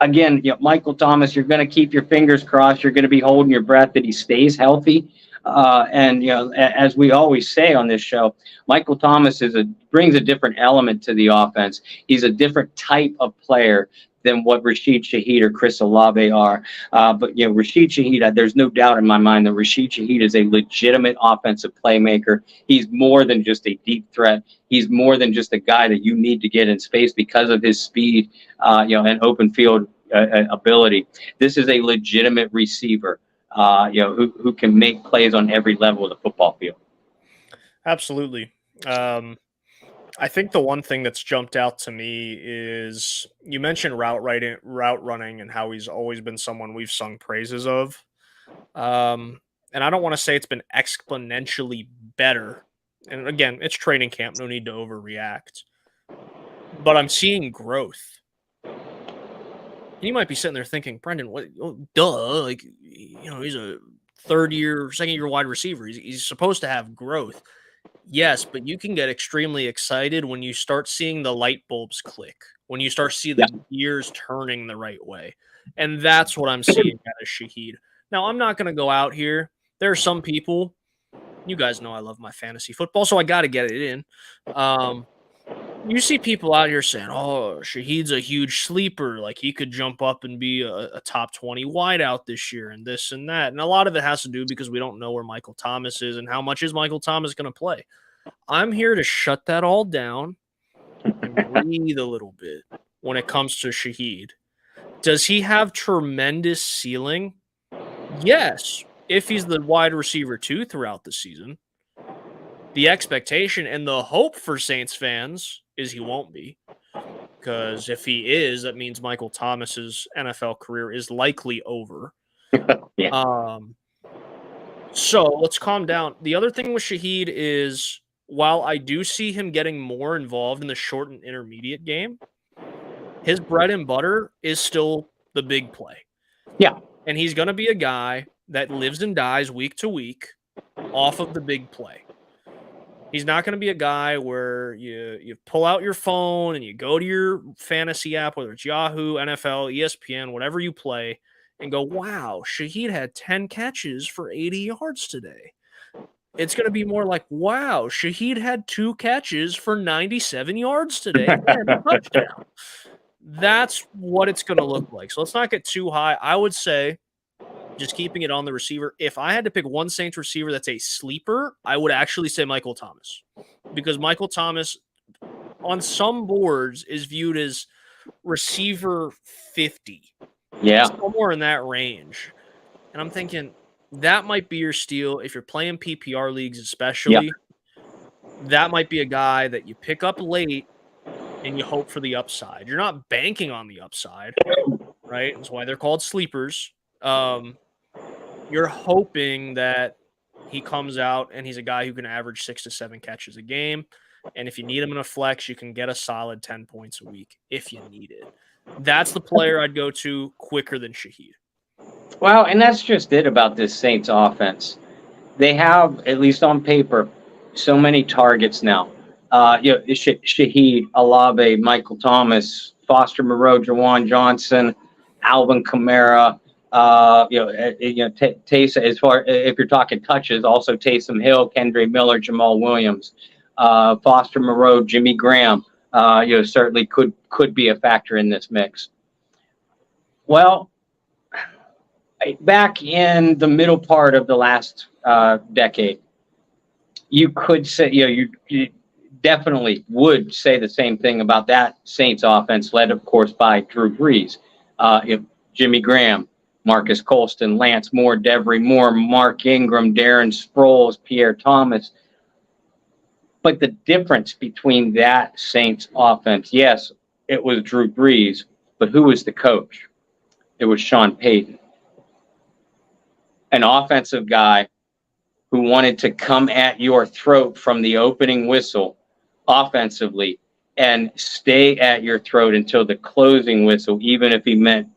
again, Michael Thomas, you're going to keep your fingers crossed. You're going to be holding your breath that he stays healthy. And as we always say on this show, Michael Thomas brings a different element to the offense. He's a different type of player than what Rashid Shaheed or Chris Olave are. But Rashid Shaheed, there's no doubt in my mind that Rashid Shaheed is a legitimate offensive playmaker. He's more than just a deep threat. He's more than just a guy that you need to get in space because of his speed, and open field ability. This is a legitimate receiver, who can make plays on every level of the football field. Absolutely. I think the one thing that's jumped out to me is you mentioned route running, and how he's always been someone we've sung praises of. And I don't want to say it's been exponentially better. And again, it's training camp, no need to overreact. But I'm seeing growth. You might be sitting there thinking, Brendan, what? Oh, duh! Like, he's a second-year wide receiver. He's supposed to have growth. Yes, but you can get extremely excited when you start seeing the light bulbs click, when you start seeing the gears turning the right way. And that's what I'm seeing out of Shaheed. Now, I'm not going to go out here. There are some people, you guys know I love my fantasy football, so I got to get it in. You see people out here saying, oh, Shaheed's a huge sleeper. Like, he could jump up and be a top 20 wideout this year and this and that. And a lot of it has to do because we don't know where Michael Thomas is and how much is Michael Thomas going to play. I'm here to shut that all down and breathe a little bit when it comes to Shaheed. Does he have tremendous ceiling? Yes, if he's the wide receiver 2 throughout the season. The expectation and the hope for Saints fans is he won't be. Because if he is, that means Michael Thomas's NFL career is likely over. Yeah. So let's calm down. The other thing with Shaheed is, while I do see him getting more involved in the short and intermediate game, his bread and butter is still the big play. Yeah. And he's going to be a guy that lives and dies week to week off of the big play. He's not going to be a guy where you pull out your phone and you go to your fantasy app, whether it's Yahoo, NFL, ESPN, whatever you play, and go, wow, Shaheed had 10 catches for 80 yards today. It's going to be more like, wow, Shaheed had 2 catches for 97 yards today and a touchdown. That's what it's going to look like. So let's not get too high. I would say, just keeping it on the receiver, if I had to pick one Saints receiver that's a sleeper, I would actually say Michael Thomas. Because Michael Thomas, on some boards, is viewed as receiver 50. Yeah. Somewhere in that range. And I'm thinking, that might be your steal if you're playing PPR leagues especially. Yeah. That might be a guy that you pick up late and you hope for the upside. You're not banking on the upside, right? That's why they're called sleepers. You're hoping that he comes out and he's a guy who can average 6 to 7 catches a game. And if you need him in a flex, you can get a solid 10 points a week if you need it. That's the player I'd go to quicker than Shaheed. Well, and that's just it about this Saints offense. They have, at least on paper, so many targets now. Shaheed, Olave, Michael Thomas, Foster Moreau, Jawan Johnson, Alvin Kamara. Taysom. As far if you're talking touches, also Taysom Hill, Kendre Miller, Jamal Williams, Foster Moreau, Jimmy Graham. Certainly could be a factor in this mix. Well, back in the middle part of the last decade, you could say, you definitely would say the same thing about that Saints offense, led, of course, by Drew Brees, Jimmy Graham, Marcus Colston, Lance Moore, Devery Moore, Mark Ingram, Darren Sproles, Pierre Thomas. But the difference between that Saints offense, yes, it was Drew Brees, but who was the coach? It was Sean Payton, an offensive guy who wanted to come at your throat from the opening whistle offensively and stay at your throat until the closing whistle, even if it meant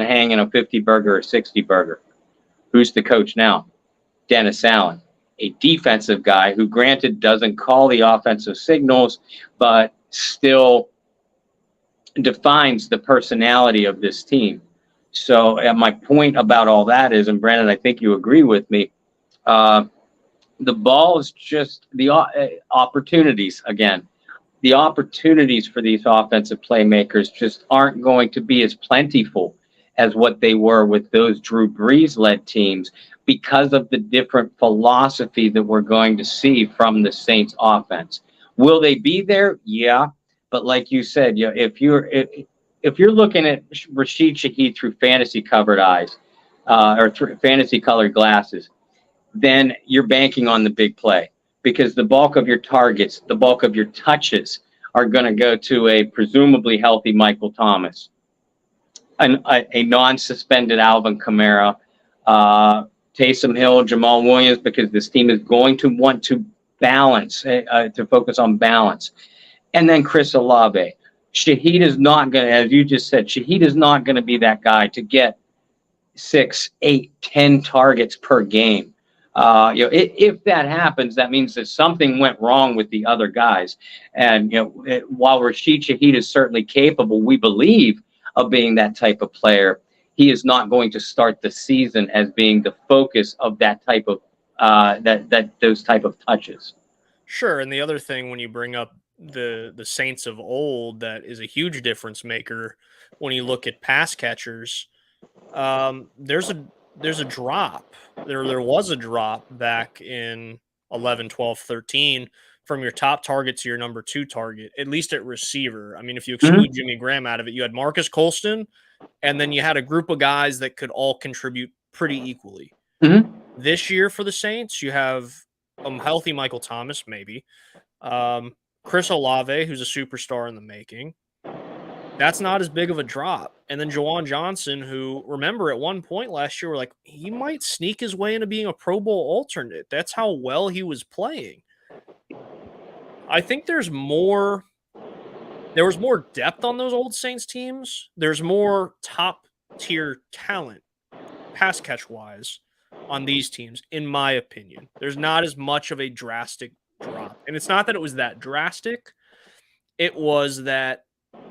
hanging a 50 burger or 60 burger. Who's the coach now? Dennis Allen, a defensive guy who, granted, doesn't call the offensive signals, but still defines the personality of this team. So my point about all that is, and Brandon, I think you agree with me, the ball is just the opportunities again. The opportunities for these offensive playmakers just aren't going to be as plentiful as what they were with those Drew Brees-led teams because of the different philosophy that we're going to see from the Saints offense. Will they be there? Yeah. But like you said, if you're looking at Rashid Shaheed through fantasy covered eyes or through fantasy colored glasses, then you're banking on the big play because the bulk of your targets, the bulk of your touches are going to go to a presumably healthy Michael Thomas, a non-suspended Alvin Kamara, Taysom Hill, Jamal Williams, because this team is going to want to balance, to focus on balance. And then Chris Olave. Shaheed is not going to, as you just said, Shaheed is not going to be that guy to get 6, 8, 10 targets per game. If that happens, that means that something went wrong with the other guys. And while Rashid Shaheed is certainly capable, we believe, of being that type of player, he is not going to start the season as being the focus of that type of those type of touches. Sure, and the other thing when you bring up the Saints of old that is a huge difference maker when you look at pass catchers, there's a drop. There was a drop back in 11, 12, 13 from your top target to your number 2 target, at least at receiver. I mean, if you exclude Jimmy Graham out of it, you had Marcus Colston, and then you had a group of guys that could all contribute pretty equally. This year for the Saints, you have a healthy Michael Thomas, maybe. Chris Olave, who's a superstar in the making. That's not as big of a drop. And then Jawan Johnson, who, remember, at one point last year, we're like, he might sneak his way into being a Pro Bowl alternate. That's how well he was playing. I think there was more depth on those old Saints teams. There's more top-tier talent, pass catch-wise, on these teams, in my opinion. There's not as much of a drastic drop. And it's not that it was that drastic. It was that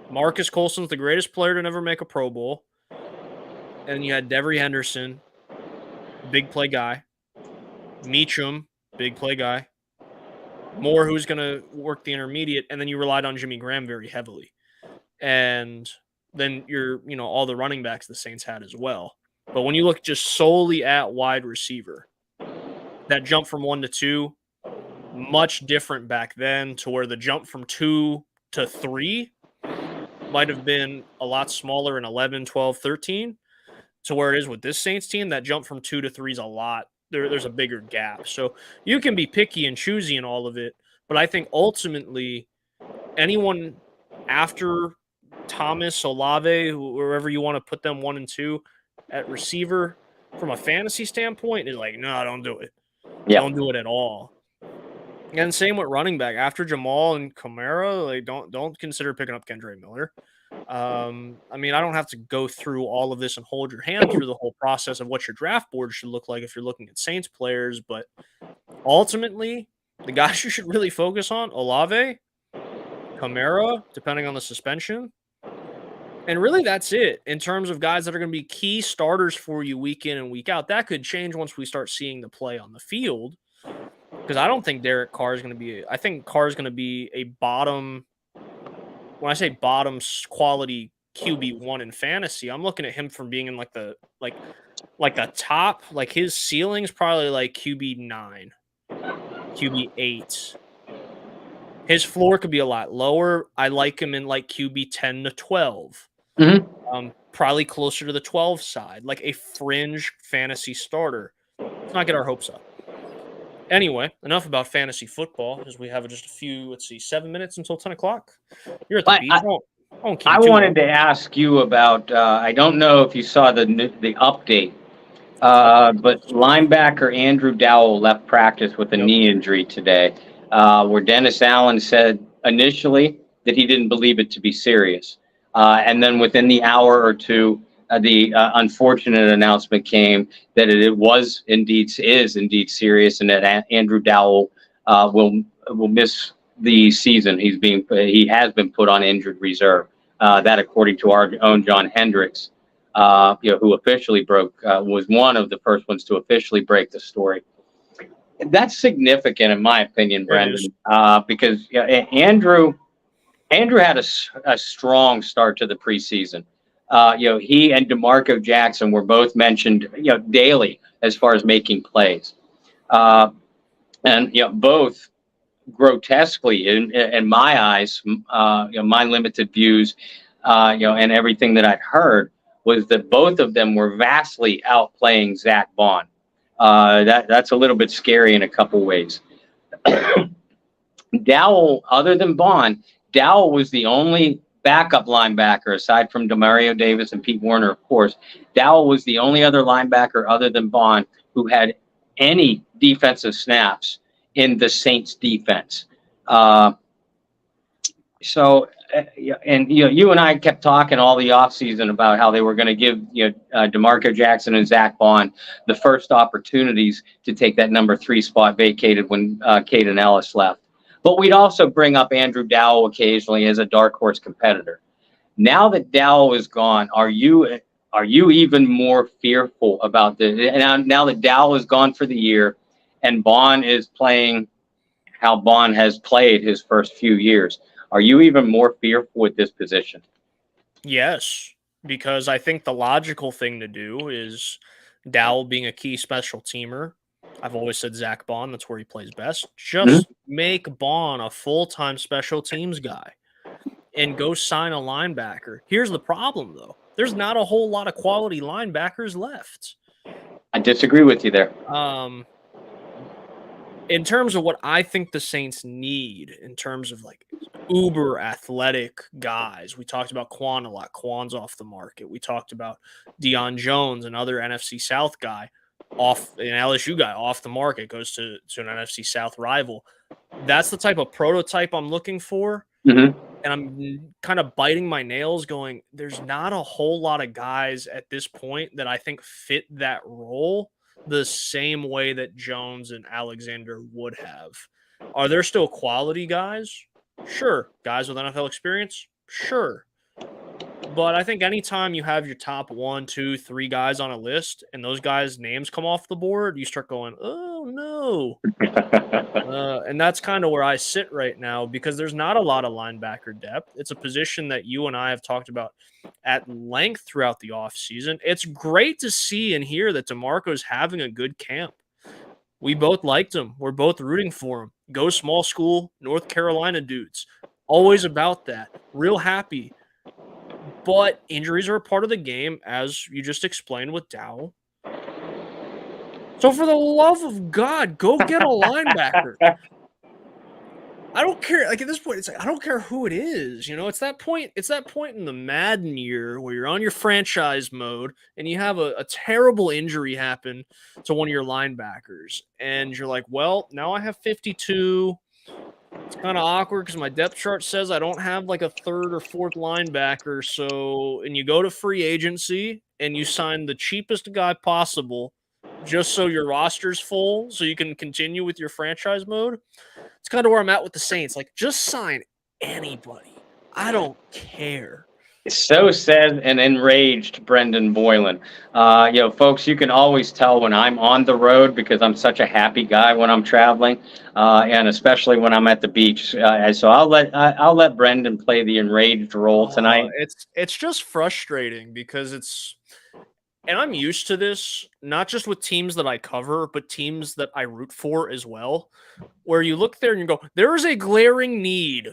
Marcus Colston's the greatest player to never make a Pro Bowl. And you had Devery Henderson, big play guy. Meacham, big play guy. Moore, who's going to work the intermediate. And then you relied on Jimmy Graham very heavily. And then all the running backs the Saints had as well. But when you look just solely at wide receiver, that jump from 1 to 2, much different back then to where the jump from 2 to 3 might have been a lot smaller in 11, 12, 13 to where it is with this Saints team. That jump from 2 to 3 is a lot. There's a bigger gap. So you can be picky and choosy in all of it. But I think ultimately anyone after Thomas, Olave, wherever you want to put them 1 and 2 at receiver from a fantasy standpoint is like, no, don't do it. Yeah. Don't do it at all. And same with running back. After Jamal and Kamara, like don't consider picking up Kendre Miller. I mean, I don't have to go through all of this and hold your hand through the whole process of what your draft board should look like if you're looking at Saints players, but ultimately, the guys you should really focus on, Olave, Kamara, depending on the suspension. And really, that's it in terms of guys that are going to be key starters for you week in and week out. That could change once we start seeing the play on the field. Because I don't think Derek Carr is going to be. I think Carr is going to be a bottom. When I say bottom quality QB1 in fantasy, I'm looking at him from being in like the top. Like his ceiling's probably like QB9, QB8. His floor could be a lot lower. I like him in like QB 10 to 12. Probably closer to the 12 side, like a fringe fantasy starter. Let's not get our hopes up. Anyway, enough about fantasy football, because we have just a few, 7 minutes until 10 o'clock. You're at the beach. I wanted to ask you about, I don't know if you saw the update, but linebacker Andrew Dowell left practice with a knee injury today, where Dennis Allen said initially that he didn't believe it to be serious. And then within the hour or two, the unfortunate announcement came that it is indeed serious, and that Andrew Dowell will miss the season. He has been put on injured reserve. That, according to our own John Hendricks, who officially was one of the first ones to officially break the story. That's significant, in my opinion, Brendan, because Andrew had a strong start to the preseason. He and DeMarco Jackson were both mentioned, daily as far as making plays, and both grotesquely, in my eyes, my limited views, and everything that I'd heard was that both of them were vastly outplaying Zach Bond. That's a little bit scary in a couple ways. Dowell, other than Bond, Dowell was the only backup linebacker, aside from Demario Davis and Pete Werner, of course. Dowell was the only other linebacker other than Bond who had any defensive snaps in the Saints defense. You and I kept talking all the offseason about how they were going to give DeMarco Jackson and Zach Bond the first opportunities to take that number 3 spot vacated when Caden Ellis left. But we'd also bring up Andrew Dowell occasionally as a dark horse competitor. Now that Dowell is gone, are you even more fearful about now that Dowell is gone for the year and Bond is playing how Bond has played his first few years? Are you even more fearful with this position? Yes, because I think the logical thing to do is Dowell being a key special teamer. I've always said Zach Bond, that's where he plays best. Just make Bond a full-time special teams guy and go sign a linebacker. Here's the problem, though. There's not a whole lot of quality linebackers left. I disagree with you there. In terms of what I think the Saints need, in terms of like uber athletic guys, we talked about Quan a lot. Quan's off the market. We talked about Deion Jones, another NFC South guy, an LSU guy off the market, goes to an NFC South rival. That's the type of prototype I'm looking for. And I'm kind of biting my nails going, there's not a whole lot of guys at this point that I think fit that role the same way that Jones and Alexander would have. Are there still quality guys? Sure. Guys with NFL experience? Sure. But I think anytime you have your top 1, 2, 3 guys on a list and those guys' names come off the board, you start going, oh, no. And that's kind of where I sit right now, because there's not a lot of linebacker depth. It's a position that you and I have talked about at length throughout the offseason. It's great to see and hear that DeMarco's having a good camp. We both liked him. We're both rooting for him. Go small school, North Carolina dudes. Always about that. Real happy. But injuries are a part of the game, as you just explained with Dowell. So for the love of God, go get a linebacker. I don't care. Like at this point, it's like I don't care who it is. You know, it's that point. It's that point in the Madden year where you're on your franchise mode and you have a terrible injury happen to one of your linebackers, and you're like, well, now I have 52. It's kind of awkward because my depth chart says I don't have like a third or fourth linebacker. So, and you go to free agency and you sign the cheapest guy possible just so your roster's full so you can continue with your franchise mode. It's kind of where I'm at with the Saints. Like, just sign anybody. I don't care. So said an enraged Brendan Boylan. Folks, you can always tell when I'm on the road because I'm such a happy guy when I'm traveling, and especially when I'm at the beach. So I'll let Brendan play the enraged role tonight. It's just frustrating because and I'm used to this, not just with teams that I cover, but teams that I root for as well, where you look there and you go, there is a glaring need.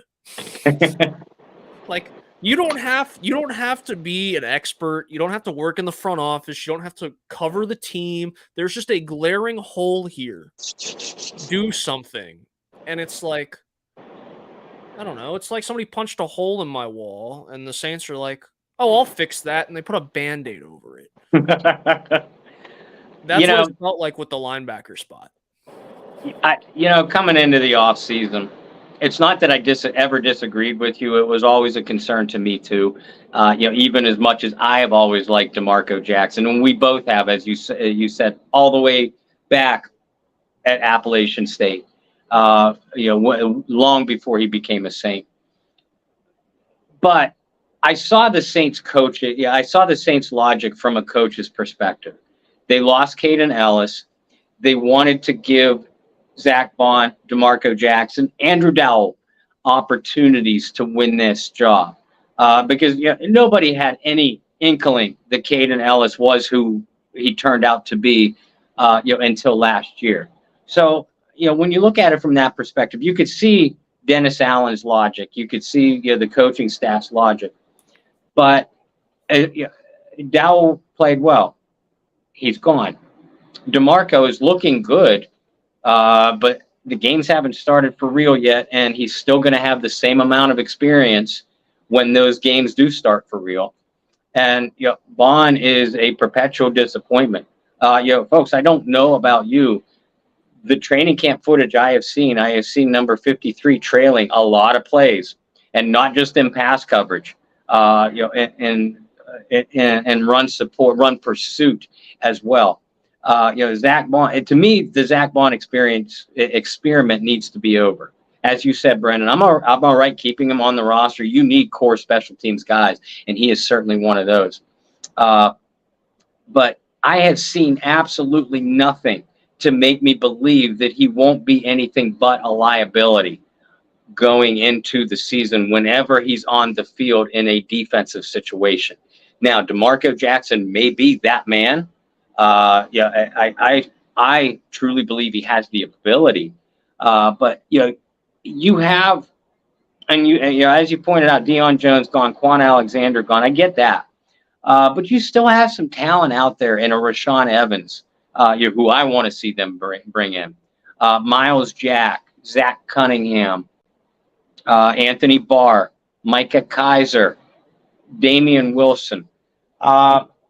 Like, you don't have to be an expert. You don't have to work in the front office. You don't have to cover the team. There's just a glaring hole here. Do something. And it's like, I don't know. It's like somebody punched a hole in my wall and the Saints are like, oh, I'll fix that. And they put a Band-Aid over it. That's what it felt like with the linebacker spot. Coming into the offseason, it's not that I ever disagreed with you. It was always a concern to me too. Even as much as I have always liked DeMarco Jackson, and we both have, as you said, all the way back at Appalachian State. Long before he became a Saint. But I saw the Saints coach it. Yeah, I saw the Saints logic from a coach's perspective. They lost Caden Ellis. They wanted to give Zach Bond, DeMarco Jackson, Andrew Dowell opportunities to win this job because nobody had any inkling that Caden Ellis was who he turned out to be until last year. So when you look at it from that perspective, you could see Dennis Allen's logic. You could see the coaching staff's logic. But Dowell played well. He's gone. DeMarco is looking good. But the games haven't started for real yet, and he's still going to have the same amount of experience when those games do start for real. And Bond is a perpetual disappointment. Folks, I don't know about you. The training camp footage I have seen number 53 trailing a lot of plays, and not just in pass coverage, and run support, run pursuit as well. Zach Bond, to me, the Zach Bond experiment needs to be over. As you said, Brendan, I'm all right keeping him on the roster. You need core special teams guys, and he is certainly one of those. But I have seen absolutely nothing to make me believe that he won't be anything but a liability going into the season whenever he's on the field in a defensive situation. Now, DeMarco Jackson may be that man. I truly believe he has the ability, but you have, and as you pointed out, Deion Jones gone, Quan Alexander gone. I get that, but you still have some talent out there in a Rashaan Evans, who I want to see them bring in, Miles Jack, Zach Cunningham, Anthony Barr, Micah Kaiser, Damian Wilson.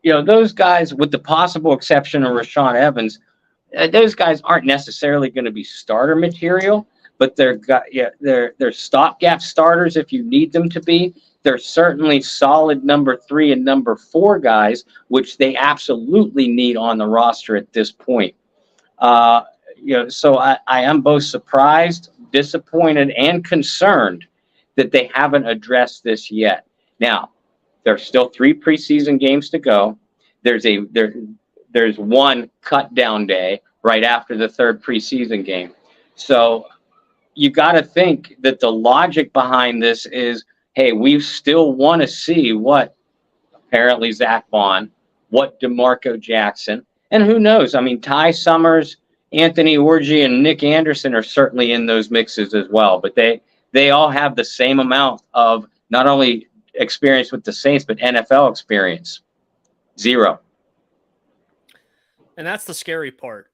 Those guys, with the possible exception of Rashaan Evans, those guys aren't necessarily going to be starter material, but they're stopgap starters if you need them to be. They're certainly solid number 3 and number 4 guys, which they absolutely need on the roster at this point. So I am both surprised, disappointed, and concerned that they haven't addressed this yet. Now, there's still 3 preseason games to go. There's one cut down day right after the 3rd preseason game. So you got to think that the logic behind this is, hey, we still want to see what apparently Zach Bond, what DeMarco Jackson, and who knows? I mean, Ty Summers, Anthony Orji, and Nick Anderson are certainly in those mixes as well. But they all have the same amount of not only experience with the Saints, but NFL experience. 0. And that's the scary part.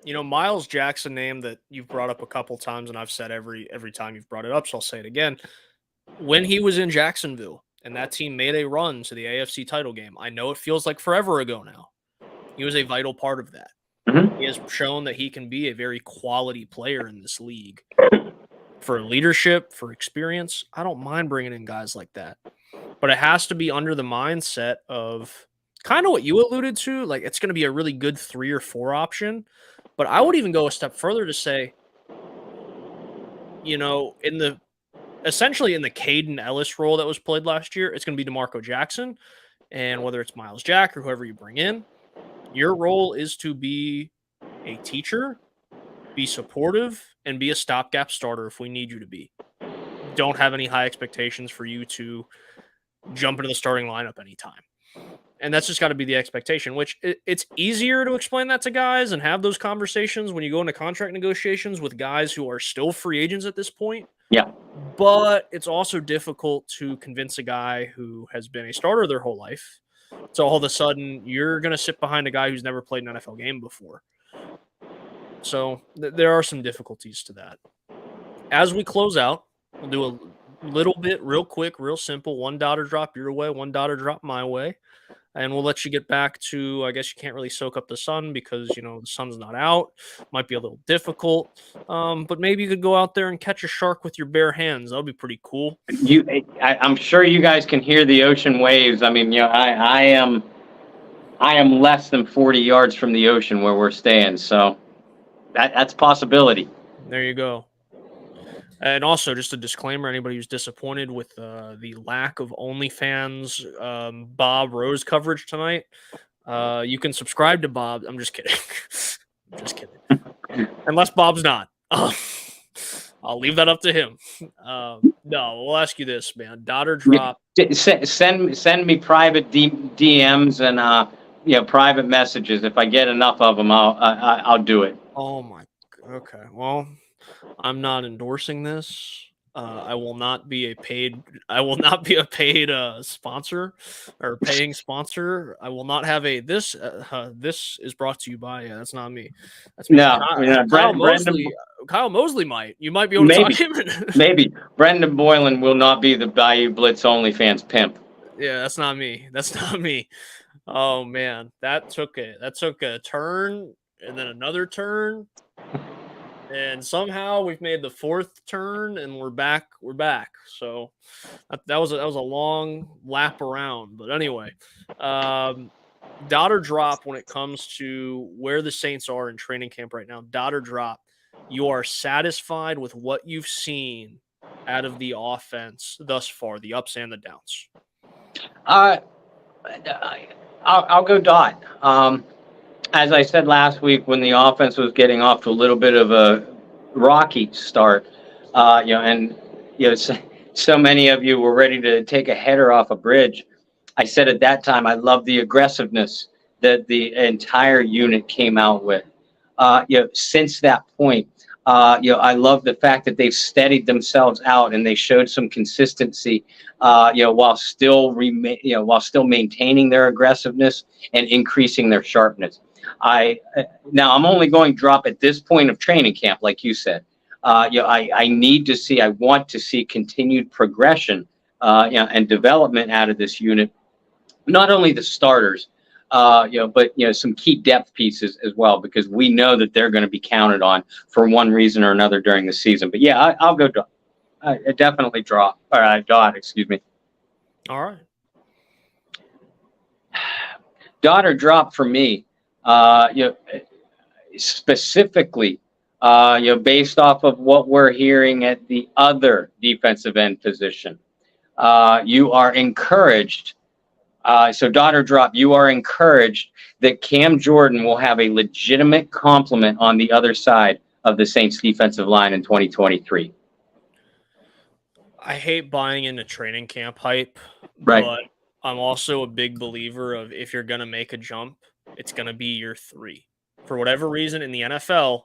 Miles Jackson name that you've brought up a couple times, and I've said every time you've brought it up, so I'll say it again. When he was in Jacksonville and that team made a run to the AFC title game, I know it feels like forever ago now. He was a vital part of that. Mhm. He has shown that he can be a very quality player in this league. For leadership, for experience, I don't mind bringing in guys like that. But it has to be under the mindset of kind of what you alluded to. Like, it's going to be a really good 3 or 4 option. But I would even go a step further to say, essentially in the Caden Ellis role that was played last year, it's going to be DeMarco Jackson. And whether it's Miles Jack or whoever you bring in, your role is to be a teacher, be supportive, and be a stopgap starter if we need you to be. Don't have any high expectations for you to jump into the starting lineup anytime. And that's just got to be the expectation, which it's easier to explain that to guys and have those conversations when you go into contract negotiations with guys who are still free agents at this point. Yeah. But it's also difficult to convince a guy who has been a starter their whole life. So all of a sudden, you're going to sit behind a guy who's never played an NFL game before. So there are some difficulties to that. As we close out, we'll do a little bit real quick, real simple. 1 daughter drop your way, 1 daughter drop my way. And we'll let you get back to, I guess you can't really soak up the sun because, the sun's not out. Might be a little difficult. But maybe you could go out there and catch a shark with your bare hands. That would be pretty cool. I'm sure you guys can hear the ocean waves. I mean, I am less than 40 yards from the ocean where we're staying. So that's a possibility. There you go. And also, just a disclaimer, anybody who's disappointed with the lack of OnlyFans Bob Rose coverage tonight, you can subscribe to Bob. I'm just kidding. I'm just kidding. Unless Bob's not. I'll leave that up to him. No, we'll ask you this, man. Daughter drop. Send me private DMs and private messages. If I get enough of them, I'll do it. Oh my. Okay. Well, I'm not endorsing this. I will not be a paid sponsor or paying sponsor. I will not have a this. This is brought to you by. That's not me. That's me. No, Kyle Mosley might. You might be able to talk him. Maybe Brendan Boylan will not be the Bayou Blitz OnlyFans pimp. Yeah, that's not me. That's not me. Oh man, that took a turn and then another turn. And somehow we've made the 4th turn, and we're back. We're back. So that was a long lap around. But anyway, daughter drop when it comes to where the Saints are in training camp right now. Daughter drop. You are satisfied with what you've seen out of the offense thus far, the ups and the downs. I'll go dot. As I said last week, when the offense was getting off to a little bit of a rocky start, so many of you were ready to take a header off a bridge. I said at that time, I love the aggressiveness that the entire unit came out with. Since that point, I love the fact that they've steadied themselves out and they showed some consistency, while still maintaining their aggressiveness and increasing their sharpness. Now I'm only going drop at this point of training camp, like you said. I want to see continued progression, and development out of this unit. Not only the starters, but some key depth pieces as well, because we know that they're going to be counted on for one reason or another during the season. But yeah, I'll go drop. Definitely drop. Or dot. Excuse me. All right. Daughter drop for me. Specifically, based off of what we're hearing at the other defensive end position, you are encouraged. So daughter drop, you are encouraged that Cam Jordan will have a legitimate complement on the other side of the Saints defensive line in 2023. I hate buying into training camp hype, right? But I'm also a big believer of if you're going to make a jump, it's going to be year 3. For whatever reason in the NFL,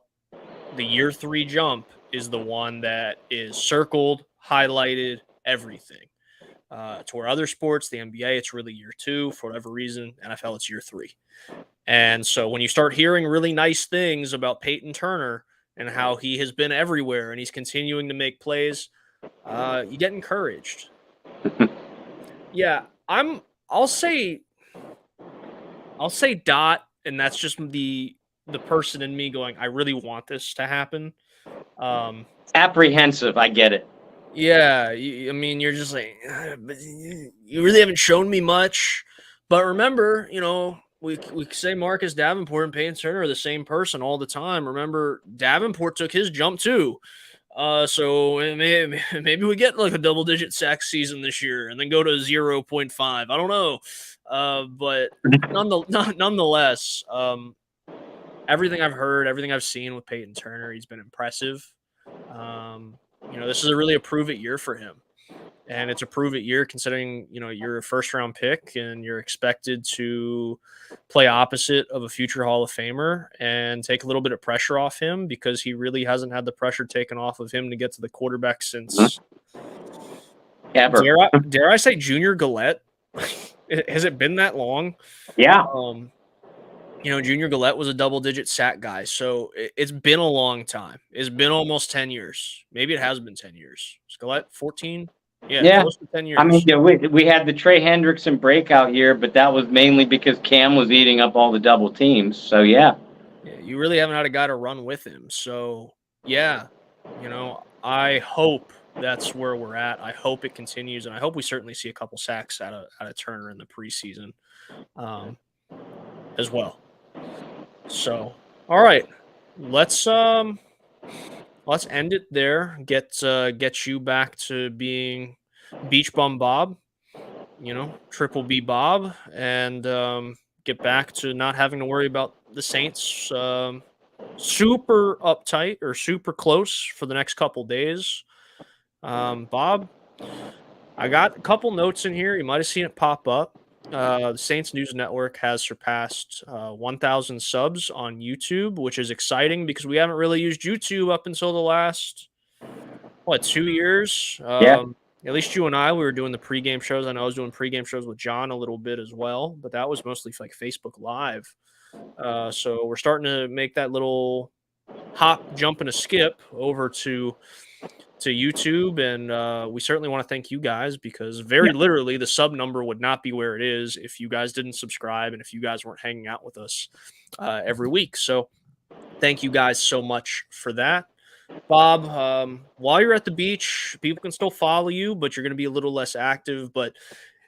the year 3 jump is the one that is circled, highlighted, everything. To where other sports, the NBA, it's really year 2 for whatever reason. NFL, it's year 3. And so when you start hearing really nice things about Peyton Turner and how he has been everywhere and he's continuing to make plays, you get encouraged. Yeah, I'll say Dot, and that's just the person in me going, I really want this to happen. Apprehensive, I get it. Yeah, I mean, you're just like, but you really haven't shown me much. But remember, we say Marcus Davenport and Peyton Turner are the same person all the time. Remember, Davenport took his jump too. So maybe we get like a double-digit sack season this year and then go to 0.5. I don't know. But nonetheless, everything I've heard, everything I've seen with Peyton Turner, he's been impressive. This is really a prove-it year for him. And it's a prove-it year considering, you're a first-round pick and you're expected to play opposite of a future Hall of Famer and take a little bit of pressure off him because he really hasn't had the pressure taken off of him to get to the quarterback since ever. Dare I say Junior Gillette? Has it been that long? Yeah. Junior Gillette was a double-digit sack guy, so it's been a long time. It's been almost 10 years. Maybe it has been 10 years. Is Gillette 14? Yeah, close to 10 years. I mean, we had the Trey Hendrickson breakout year, but that was mainly because Cam was eating up all the double teams. So, yeah, you really haven't had a guy to run with him. So, yeah, I hope that's where we're at. I hope it continues, and I hope we certainly see a couple sacks out of Turner in the preseason as well. So, all right, let's end it there. Get you back to being Beach Bum Bob, Triple B Bob, and get back to not having to worry about the Saints super uptight or super close for the next couple days. Bob, I got a couple notes in here. You might have seen it pop up. The Saints News Network has surpassed 1,000 subs on YouTube, which is exciting because we haven't really used YouTube up until the last, 2 years? At least you and I, we were doing the pregame shows. I know I was doing pregame shows with John a little bit as well, but that was mostly like Facebook Live. So we're starting to make that little hop, jump, and a skip over to YouTube, and we certainly want to thank you guys because literally the sub number would not be where it is if you guys didn't subscribe and if you guys weren't hanging out with us every week. So thank you guys so much for that. Bob, while you're at the beach, people can still follow you, but you're going to be a little less active, but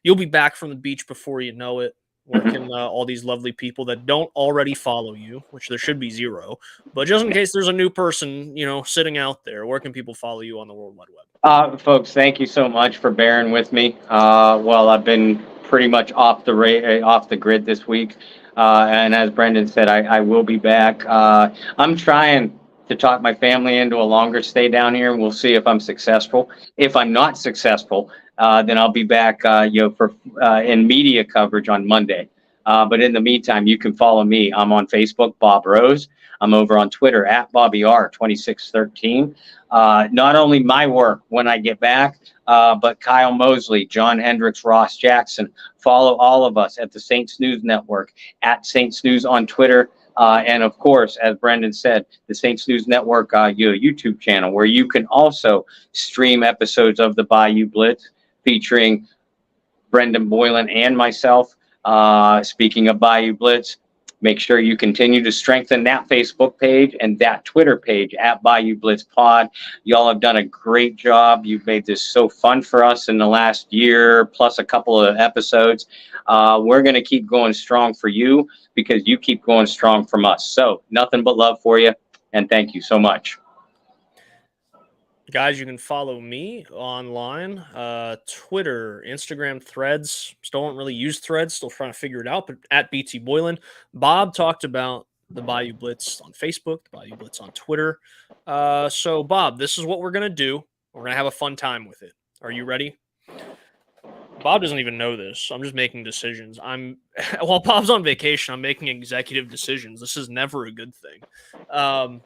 you'll be back from the beach before you know it. Working all these lovely people that don't already follow you, which there should be 0. But just in case there's a new person, sitting out there, where can people follow you on the World Wide Web? Folks, thank you so much for bearing with me. I've been pretty much off the grid this week. And as Brendan said, I will be back. I'm trying to talk my family into a longer stay down here, and we'll see if I'm successful. If I'm not successful, then I'll be back, for in media coverage on Monday. But in the meantime, you can follow me. I'm on Facebook, Bob Rose. I'm over on Twitter at BobbyR2613. Not only my work when I get back, but Kyle Mosley, John Hendricks, Ross Jackson. Follow all of us at the Saints News Network, at Saints News on Twitter. And of course, as Brendan said, the Saints News Network YouTube channel, where you can also stream episodes of the Bayou Blitz featuring Brendan Boylan and myself. Speaking of Bayou Blitz, make sure you continue to strengthen that Facebook page and that Twitter page at Bayou Blitz Pod. Y'all have done a great job. You've made this so fun for us in the last year, plus a couple of episodes. We're going to keep going strong for you because you keep going strong from us. So nothing but love for you, and thank you so much. Guys, you can follow me online, Twitter, Instagram, Threads. Still don't really use Threads, still trying to figure it out, but at BT Boylan. Bob talked about the Bayou Blitz on Facebook, the Bayou Blitz on Twitter. So, Bob, this is what we're going to do. We're going to have a fun time with it. Are you ready? Bob doesn't even know this. I'm just making decisions. While Bob's on vacation, I'm making executive decisions. This is never a good thing.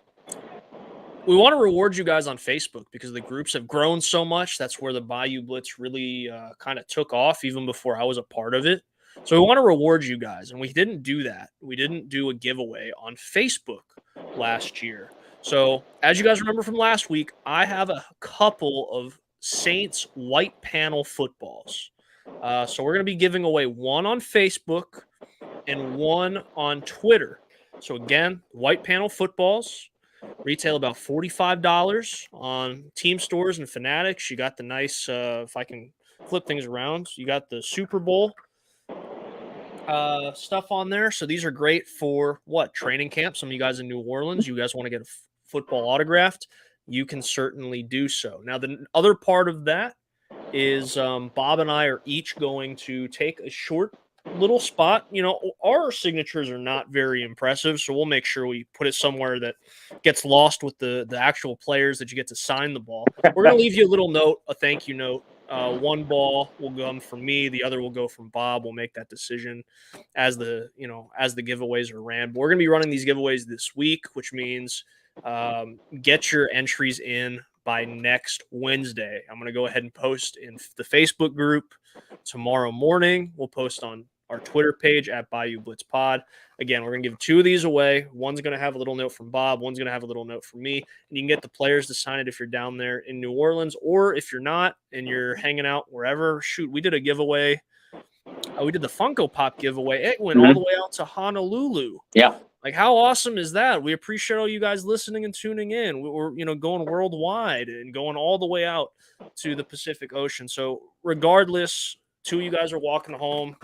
We want to reward you guys on Facebook because the groups have grown so much. That's where the Bayou Blitz really kind of took off, even before I was a part of it. So we want to reward you guys, and we didn't do that. We didn't do a giveaway on Facebook last year. So as you guys remember from last week, I have a couple of Saints white panel footballs. So we're going to be giving away one on Facebook and one on Twitter. So again, white panel footballs retail about $45 on team stores and Fanatics. You got the nice, if I can flip things around, you got the Super Bowl stuff on there. So these are great for what? Training camp. Some of you guys in New Orleans, you guys want to get a football autographed, you can certainly do so. Now, the other part of that is Bob and I are each going to take a short little spot. You know, our signatures are not very impressive, so we'll make sure we put it somewhere that gets lost with the actual players that you get to sign the ball. We're going to leave you a little note, a thank you note. One ball will come from me, the other will go from Bob. We'll make that decision as the giveaways are ran. But we're going to be running these giveaways this week, which means get your entries in by next Wednesday. I'm going to go ahead and post in the Facebook group tomorrow morning. We'll post on our Twitter page at Bayou Blitz Pod. Again, we're going to give 2 of these away. One's going to have a little note from Bob. One's going to have a little note from me. And you can get the players to sign it if you're down there in New Orleans, or if you're not and you're hanging out wherever. Shoot, we did a giveaway. We did the Funko Pop giveaway. It went all the way out to Honolulu. Yeah. Like, how awesome is that? We appreciate all you guys listening and tuning in. We're going worldwide and going all the way out to the Pacific Ocean. So regardless, 2 of you guys are walking home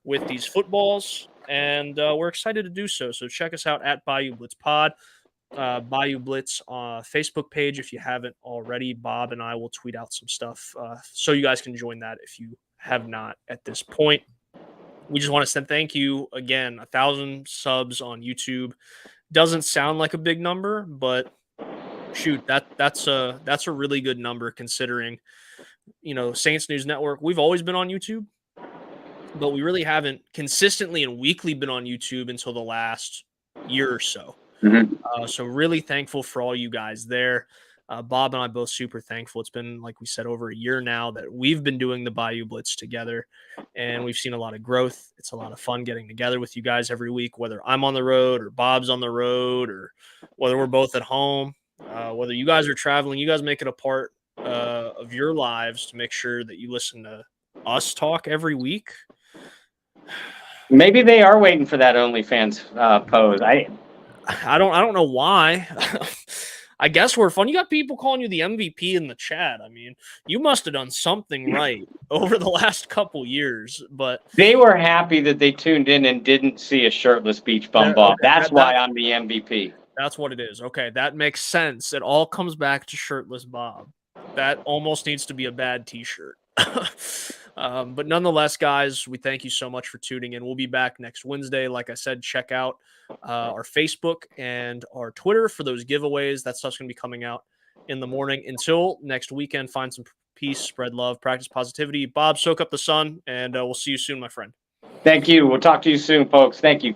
with these footballs, and we're excited to do so. So check us out at Bayou Blitz Pod, Bayou Blitz Facebook page if you haven't already. Bob and I will tweet out some stuff so you guys can join that if you have not at this point. We just want to say thank you again. 1,000 subs on YouTube doesn't sound like a big number, but shoot, that's a really good number considering, Saints News Network. We've always been on YouTube, but we really haven't consistently and weekly been on YouTube until the last year or so. Mm-hmm. So really thankful for all you guys there. Bob and I both super thankful. It's been, like we said, over a year now that we've been doing the Bayou Blitz together, and we've seen a lot of growth. It's a lot of fun getting together with you guys every week, whether I'm on the road or Bob's on the road or whether we're both at home, whether you guys are traveling. You guys make it a part of your lives to make sure that you listen to us talk every week. Maybe they are waiting for that OnlyFans pose. I don't know why. I guess we're fun. You got people calling you the MVP in the chat. I mean, you must have done something right over the last couple years. But they were happy that they tuned in and didn't see a shirtless beach bum Bob. That's why I'm the MVP. That's what it is. Okay, that makes sense. It all comes back to shirtless Bob. That almost needs to be a bad T-shirt. But nonetheless, guys, we thank you so much for tuning in. We'll be back next Wednesday. Like I said, check out our Facebook and our Twitter for those giveaways. That stuff's going to be coming out in the morning. Until next weekend, find some peace, spread love, practice positivity. Bob, soak up the sun, and we'll see you soon, my friend. Thank you. We'll talk to you soon, folks. Thank you.